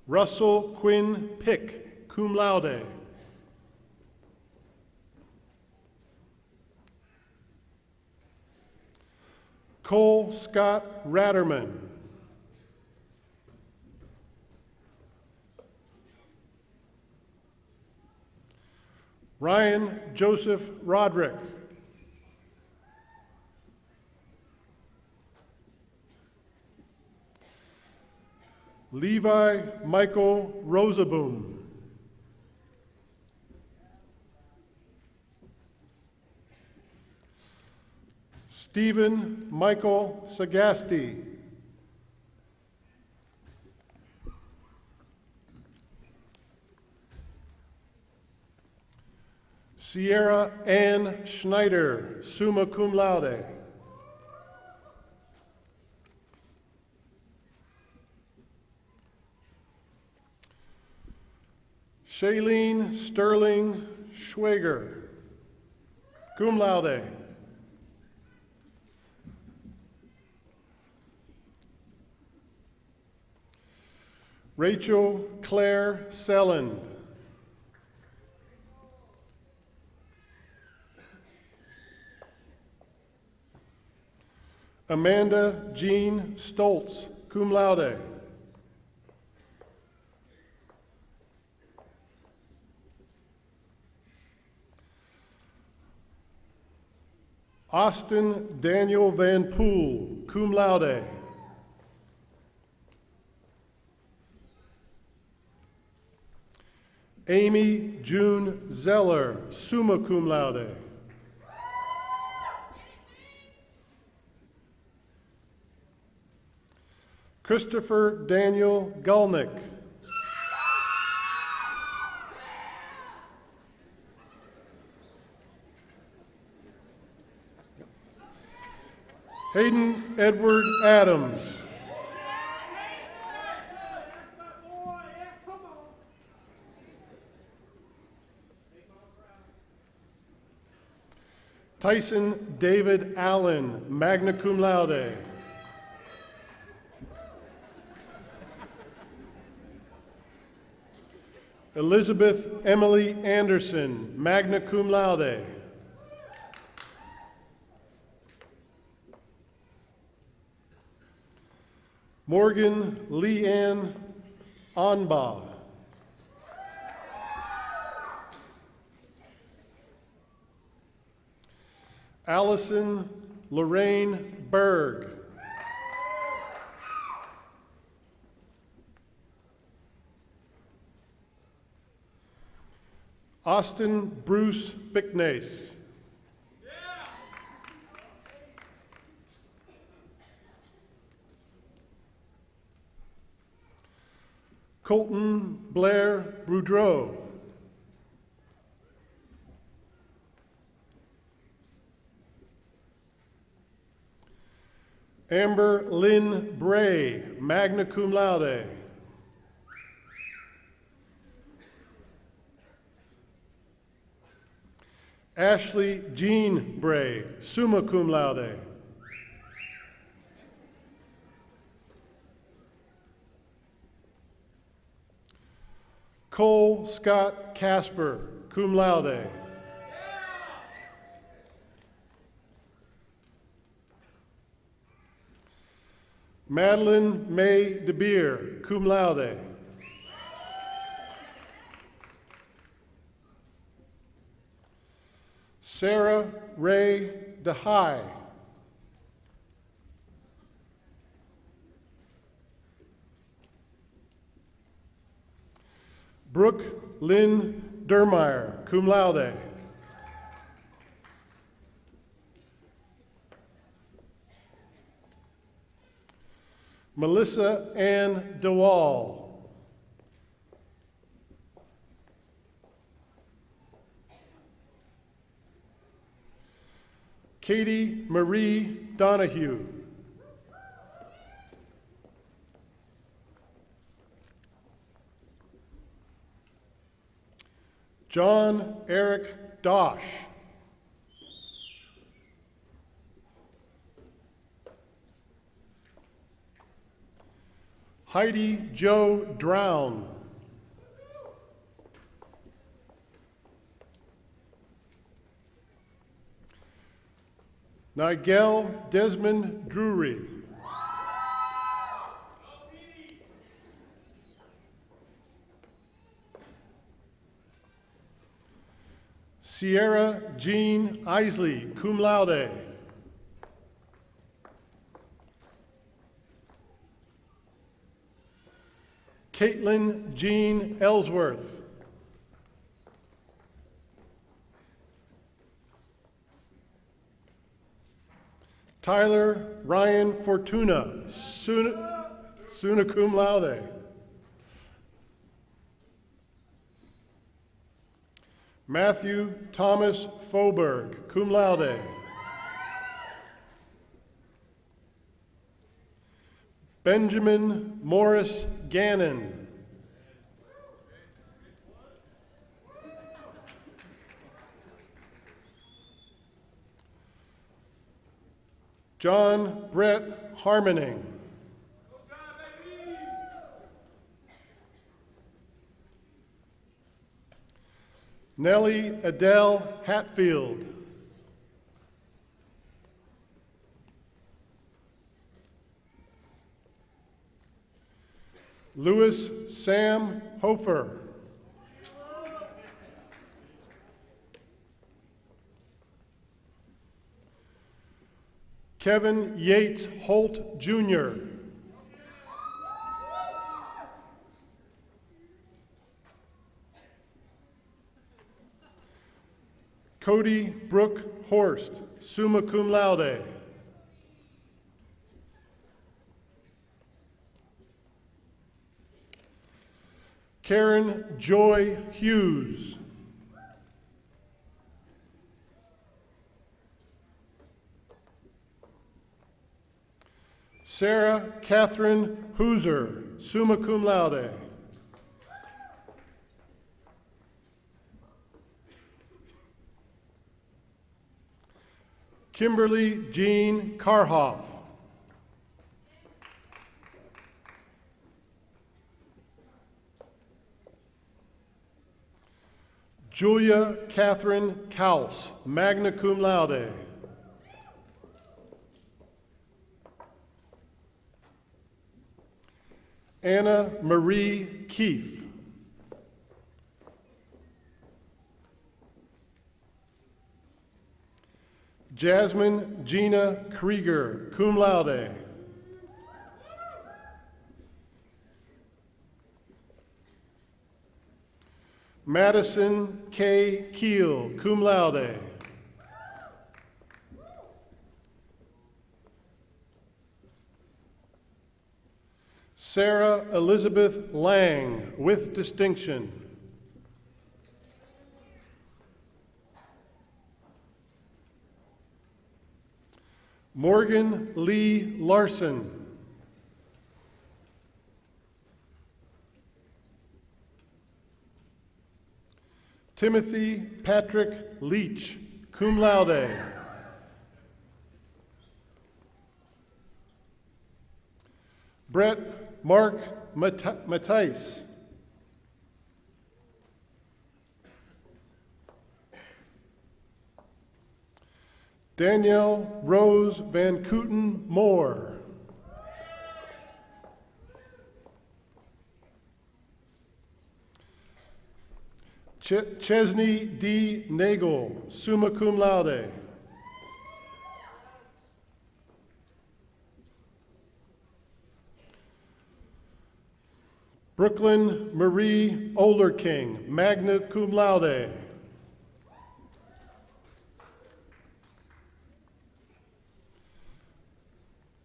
Russell Quinn Pick, cum laude. Cole Scott Ratterman. Ryan Joseph Roderick. Levi Michael Rosaboom. Stephen Michael Sagasti. Sierra Ann Schneider, summa cum laude. Shailene Sterling Schwager, cum laude. Rachel Claire Selland. Amanda Jean Stoltz, cum laude. Austin Daniel Van Poel, cum laude. Amy June Zeller, summa cum laude. Christopher Daniel Gulnick. Hayden Edward Adams. Tyson David Allen, magna cum laude. Elizabeth Emily Anderson, magna cum laude. Morgan Leanne Onbaugh. Allison Lorraine Berg. Austin Bruce Bicknace. Colton Blair Boudreau. Amber Lynn Bray, magna cum laude. Ashley Jean Bray, summa cum laude. Cole Scott Casper, cum laude. Madeline May DeBeer, cum laude. Sarah Ray DeHai. Brooke Lynn Dermeyer, cum laude. Melissa Ann DeWall. Katie Marie Donahue. John Eric Dosh. Heidi Jo Drown. Nigel Desmond Drury. Sierra Jean Isley, cum laude. Caitlin Jean Ellsworth. Tyler Ryan Fortuna, summa cum laude. Matthew Thomas Foberg, cum laude. Benjamin Morris Gannon. John Brett Harmoning. Nellie Adele Hatfield. Louis Sam Hofer. Kevin Yates Holt Jr. Cody Brooke Horst, summa cum laude. Karen Joy Hughes. Sarah Catherine Hooser, summa cum laude. Kimberly Jean Karhoff. Julia Catherine Kaus, magna cum laude. Anna Marie Keefe. Jasmine Gina Krieger, cum laude. Madison K. Keel, cum laude. Sarah Elizabeth Lang, with distinction. Morgan Lee Larson. Timothy Patrick Leach, cum laude. Brett Mark Matthijs. Danielle Rose Van Kooten Moore. Chesney D. Nagel, summa cum laude. Brooklyn Marie Olerking, magna cum laude.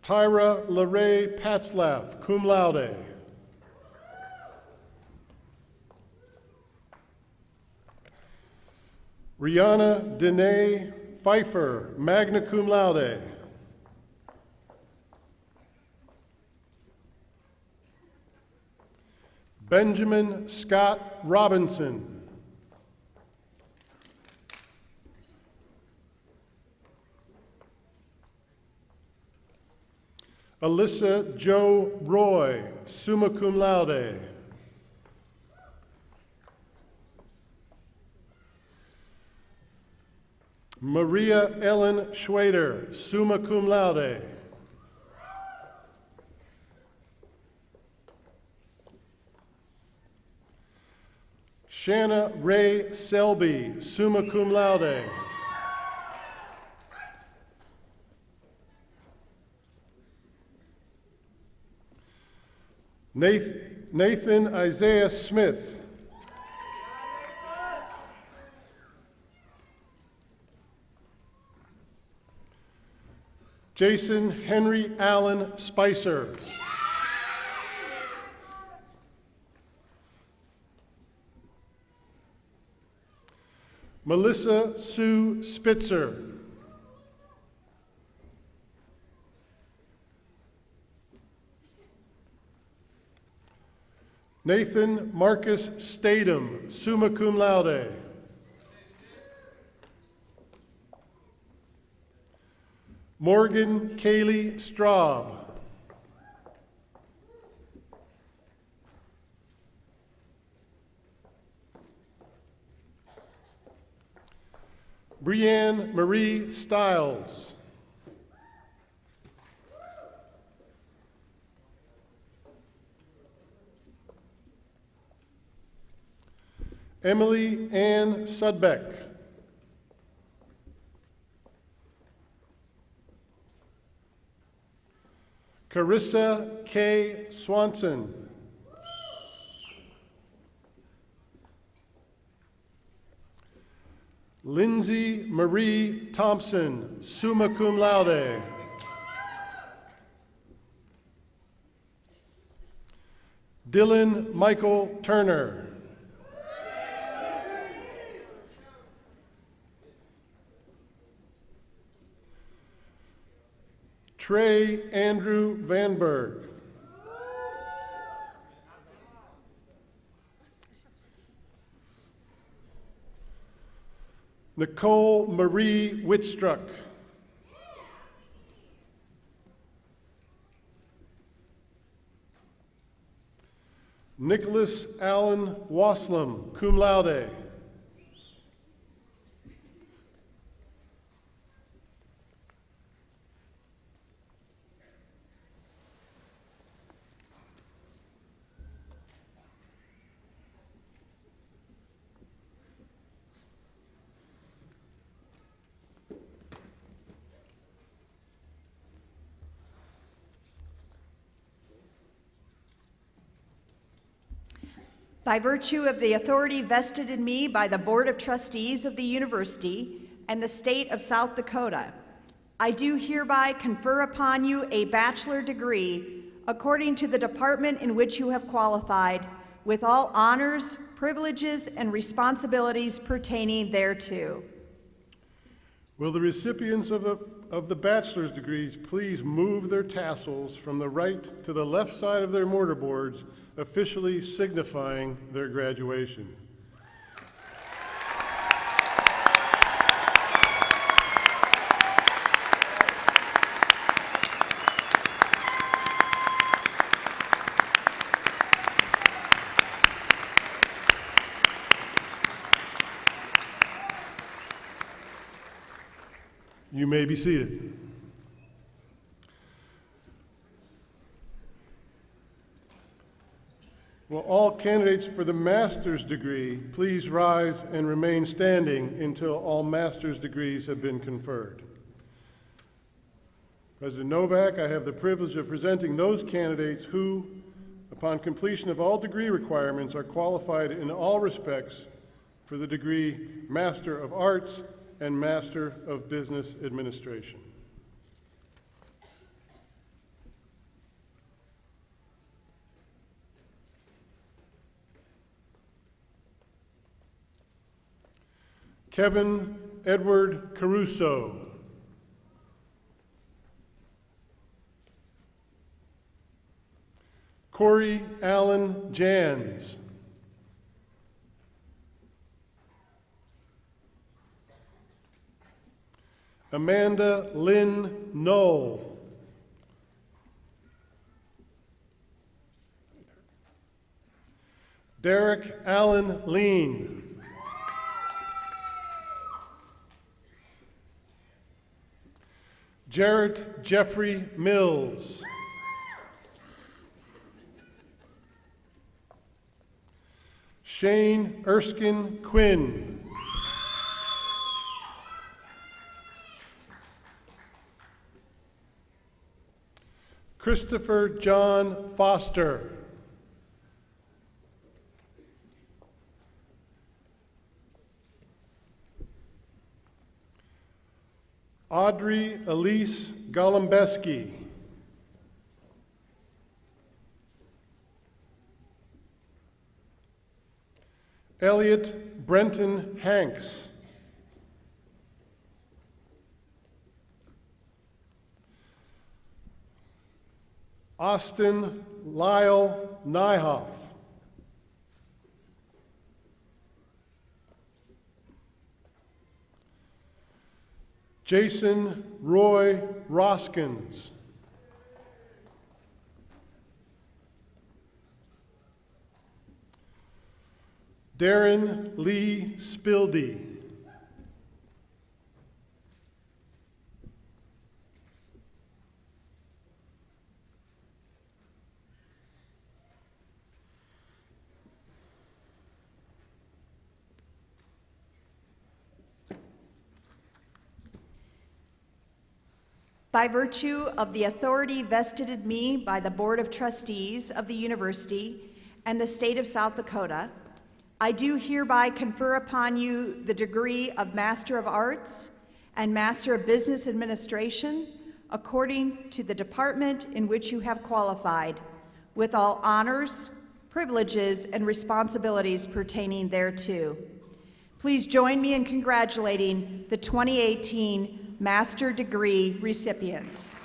Tyra LaRae Patzlaff, cum laude. Rihanna Danae Pfeiffer, magna cum laude. Benjamin Scott Robinson. Alyssa Jo Roy, summa cum laude. Maria Ellen Schwader, summa cum laude. Shanna Ray Selby, summa cum laude. Nathan Isaiah Smith. Jason Henry Allen Spicer. Melissa Sue Spitzer. Nathan Marcus Statham, summa cum laude. Morgan Kaylee Straub. Brianne Marie Stiles. Emily Ann Sudbeck. Carissa K. Swanson. Lindsay Marie Thompson, summa cum laude. Dylan Michael Turner. Trey Andrew Vanberg. Nicole Marie Whitstruck. Nicholas Allen Waslam, cum laude. By virtue of the authority vested in me by the Board of Trustees of the University and the State of South Dakota, I do hereby confer upon you a bachelor degree according to the department in which you have qualified, with all honors, privileges, and responsibilities pertaining thereto. Will the recipients of the bachelor's degrees please move their tassels from the right to the left side of their mortarboards, officially signifying their graduation. You may be seated. Will all candidates for the master's degree please rise and remain standing until all master's degrees have been conferred? President Novak, I have the privilege of presenting those candidates who, upon completion of all degree requirements, are qualified in all respects for the degree Master of Arts and Master of Business Administration. Kevin Edward Caruso. Corey Allen Jans. Amanda Lynn Knoll. Derek Allen Lean. Jarrett Jeffrey Mills. Shane Erskine Quinn. Christopher John Foster. Audrey Elise Golombeski. Elliot Brenton Hanks. Austin Lyle Nyhoff. Jason Roy Roskins. Darren Lee Spildy. By virtue of the authority vested in me by the Board of Trustees of the University and the State of South Dakota, I do hereby confer upon you the degree of Master of Arts and Master of Business Administration according to the department in which you have qualified, with all honors, privileges, and responsibilities pertaining thereto. Please join me in congratulating the 2018 Master Degree recipients.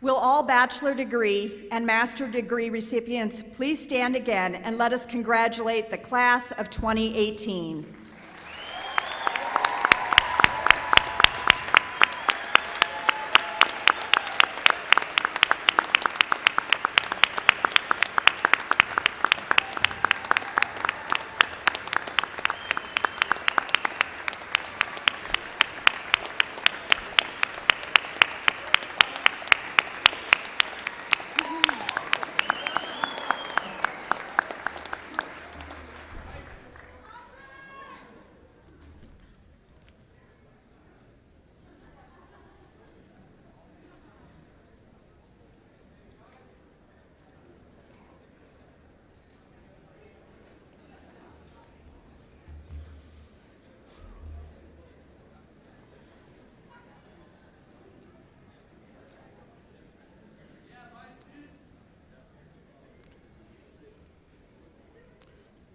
Will all bachelor degree and master degree recipients please stand again and let us congratulate the class of 2018.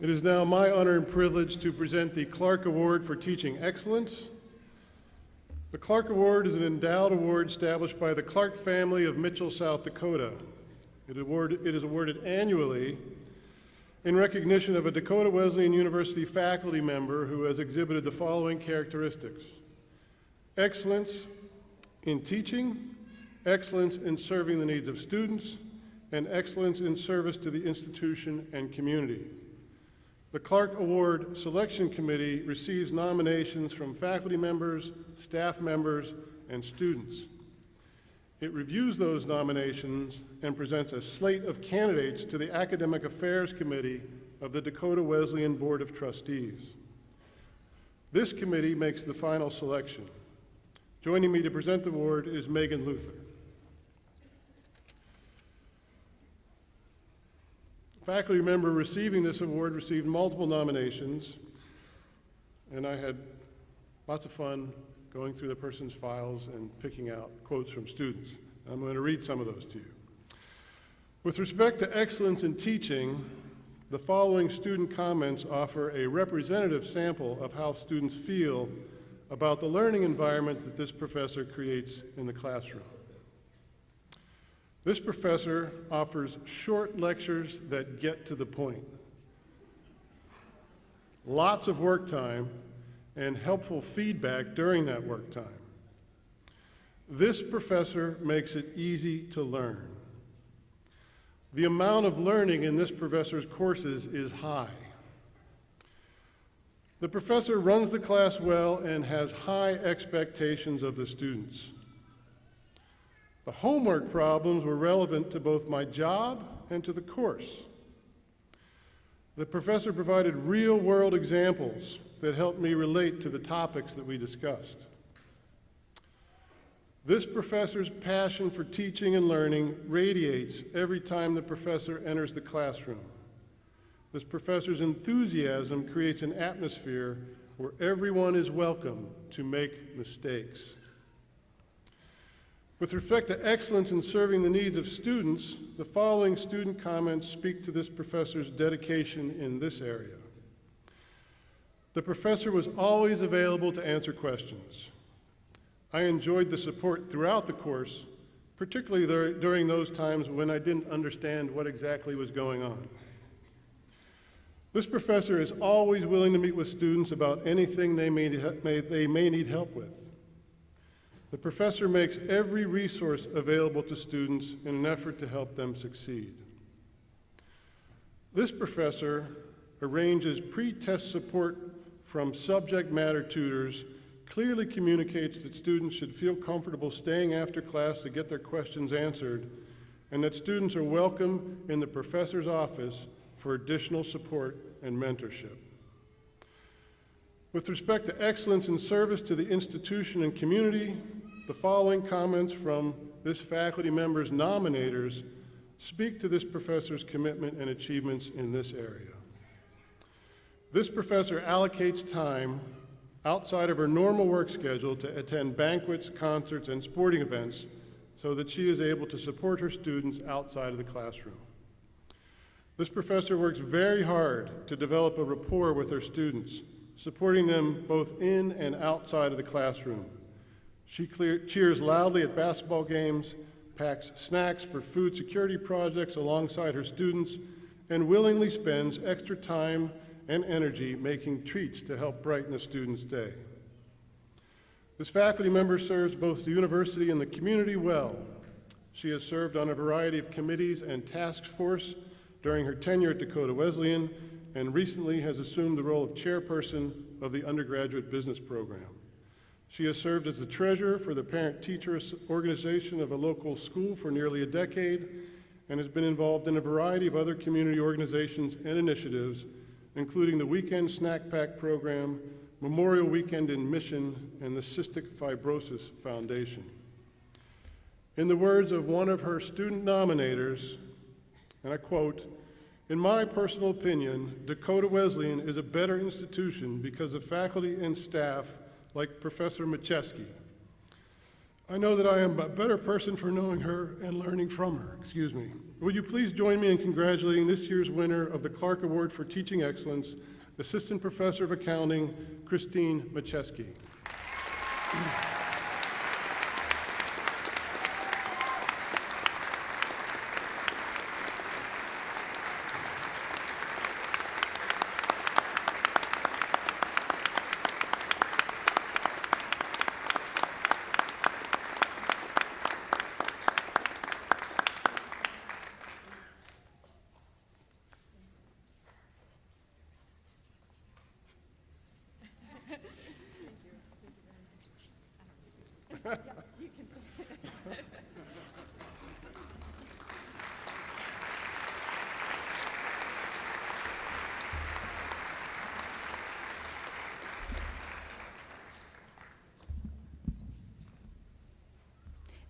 It is now my honor and privilege to present the Clark Award for Teaching Excellence. The Clark Award is an endowed award established by the Clark family of Mitchell, South Dakota. It is awarded annually in recognition of a Dakota Wesleyan University faculty member who has exhibited the following characteristics: excellence in teaching, excellence in serving the needs of students, and excellence in service to the institution and community. The Clark Award Selection Committee receives nominations from faculty members, staff members, and students. It reviews those nominations and presents a slate of candidates to the Academic Affairs Committee of the Dakota Wesleyan Board of Trustees. This committee makes the final selection. Joining me to present the award is Megan Luther. Faculty member receiving this award received multiple nominations, and I had lots of fun going through the person's files and picking out quotes from students. I'm going to read some of those to you. With respect to excellence in teaching, the following student comments offer a representative sample of how students feel about the learning environment that this professor creates in the classroom. This professor offers short lectures that get to the point. Lots of work time and helpful feedback during that work time. This professor makes it easy to learn. The amount of learning in this professor's courses is high. The professor runs the class well and has high expectations of the students. The homework problems were relevant to both my job and to the course. The professor provided real-world examples that helped me relate to the topics that we discussed. This professor's passion for teaching and learning radiates every time the professor enters the classroom. This professor's enthusiasm creates an atmosphere where everyone is welcome to make mistakes. With respect to excellence in serving the needs of students, the following student comments speak to this professor's dedication in this area. The professor was always available to answer questions. I enjoyed the support throughout the course, particularly during those times when I didn't understand what exactly was going on. This professor is always willing to meet with students about anything they may need help with. The professor makes every resource available to students in an effort to help them succeed. This professor arranges pre-test support from subject matter tutors, clearly communicates that students should feel comfortable staying after class to get their questions answered, and that students are welcome in the professor's office for additional support and mentorship. With respect to excellence in service to the institution and community, the following comments from this faculty member's nominators speak to this professor's commitment and achievements in this area. This professor allocates time outside of her normal work schedule to attend banquets, concerts, and sporting events so that she is able to support her students outside of the classroom. This professor works very hard to develop a rapport with her students, supporting them both in and outside of the classroom. She cheers loudly at basketball games, packs snacks for food security projects alongside her students, and willingly spends extra time and energy making treats to help brighten a student's day. This faculty member serves both the university and the community well. She has served on a variety of committees and task force during her tenure at Dakota Wesleyan, and recently has assumed the role of chairperson of the undergraduate business program. She has served as the treasurer for the parent-teacher organization of a local school for nearly a decade, and has been involved in a variety of other community organizations and initiatives, including the Weekend Snack Pack Program, Memorial Weekend in Mission, and the Cystic Fibrosis Foundation. In the words of one of her student nominators, and I quote, "In my personal opinion, Dakota Wesleyan is a better institution because of faculty and staff like Professor Macheski. I know that I am a better person for knowing her and learning from her." Excuse me. Would you please join me in congratulating this year's winner of the Clark Award for Teaching Excellence, Assistant Professor of Accounting, Christine Macheski.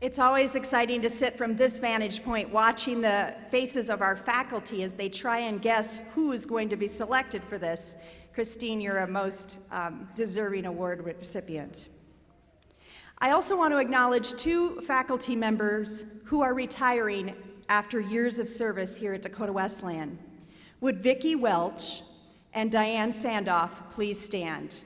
It's always exciting to sit from this vantage point watching the faces of our faculty as they try and guess who is going to be selected for this. Christine, you're a most deserving award recipient. I also want to acknowledge two faculty members who are retiring after years of service here at Dakota Wesleyan. Would Vicki Welch and Diane Sandoff please stand?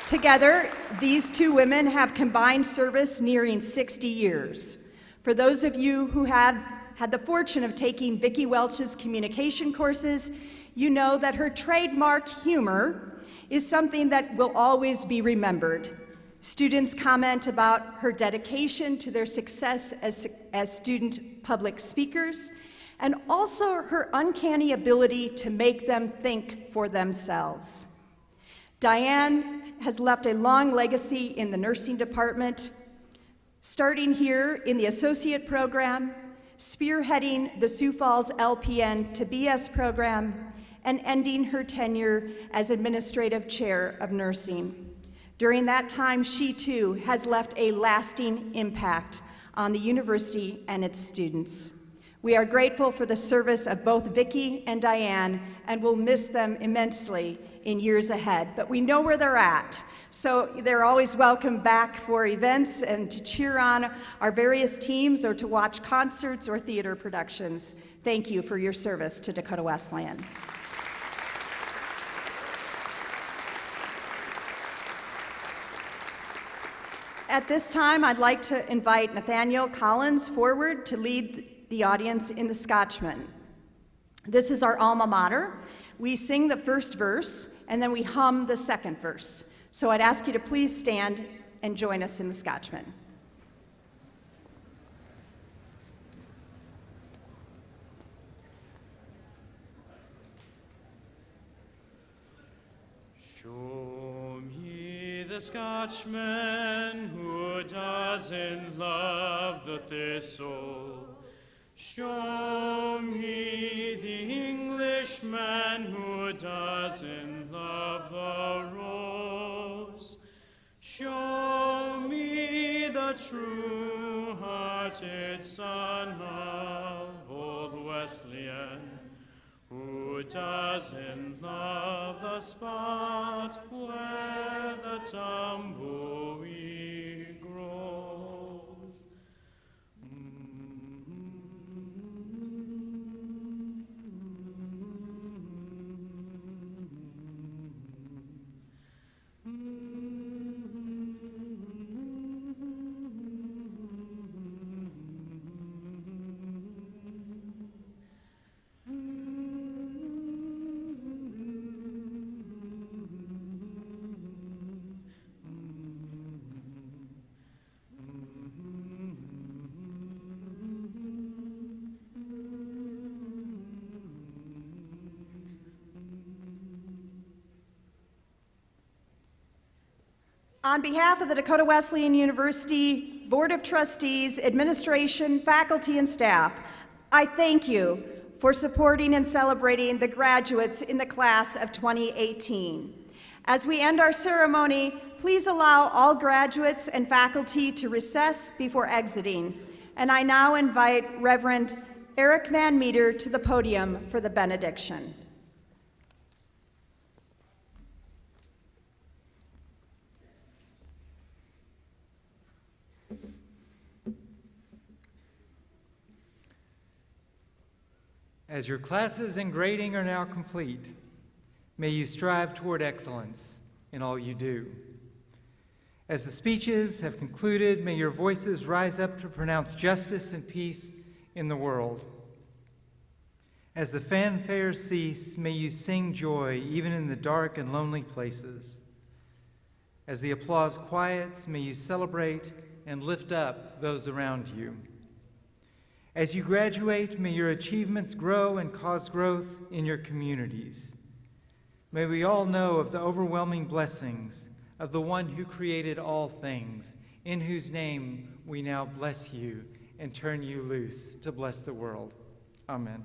Together, these two women have combined service nearing 60 years. For those of you who have had the fortune of taking Vicki Welch's communication courses, you know that her trademark humor is something that will always be remembered. Students comment about her dedication to their success as student public speakers, and also her uncanny ability to make them think for themselves. Diane has left a long legacy in the nursing department, starting here in the associate program, spearheading the Sioux Falls LPN to BS program, and ending her tenure as administrative chair of nursing. During that time, she too has left a lasting impact on the university and its students. We are grateful for the service of both Vicki and Diane, and will miss them immensely in years ahead, but we know where they're at. So they're always welcome back for events and to cheer on our various teams or to watch concerts or theater productions. Thank you for your service to Dakota Wesleyan. At this time, I'd like to invite Nathaniel Collins forward to lead the audience in the Scotchman. This is our alma mater. We sing the first verse, and then we hum the second verse. So I'd ask you to please stand and join us in the Scotchman. Show me the Scotchman who doesn't love the thistle. Show me the Englishman who doesn't love the rose. Show me the true-hearted son of old Wesleyan who doesn't love the spot where the tumbleweed grows. On behalf of the Dakota Wesleyan University Board of Trustees, administration, faculty, and staff, I thank you for supporting and celebrating the graduates in the class of 2018. As we end our ceremony, please allow all graduates and faculty to recess before exiting. And I now invite Reverend Eric Van Meter to the podium for the benediction. As your classes and grading are now complete, may you strive toward excellence in all you do. As the speeches have concluded, may your voices rise up to pronounce justice and peace in the world. As the fanfares cease, may you sing joy even in the dark and lonely places. As the applause quiets, may you celebrate and lift up those around you. As you graduate, may your achievements grow and cause growth in your communities. May we all know of the overwhelming blessings of the one who created all things, in whose name we now bless you and turn you loose to bless the world. Amen.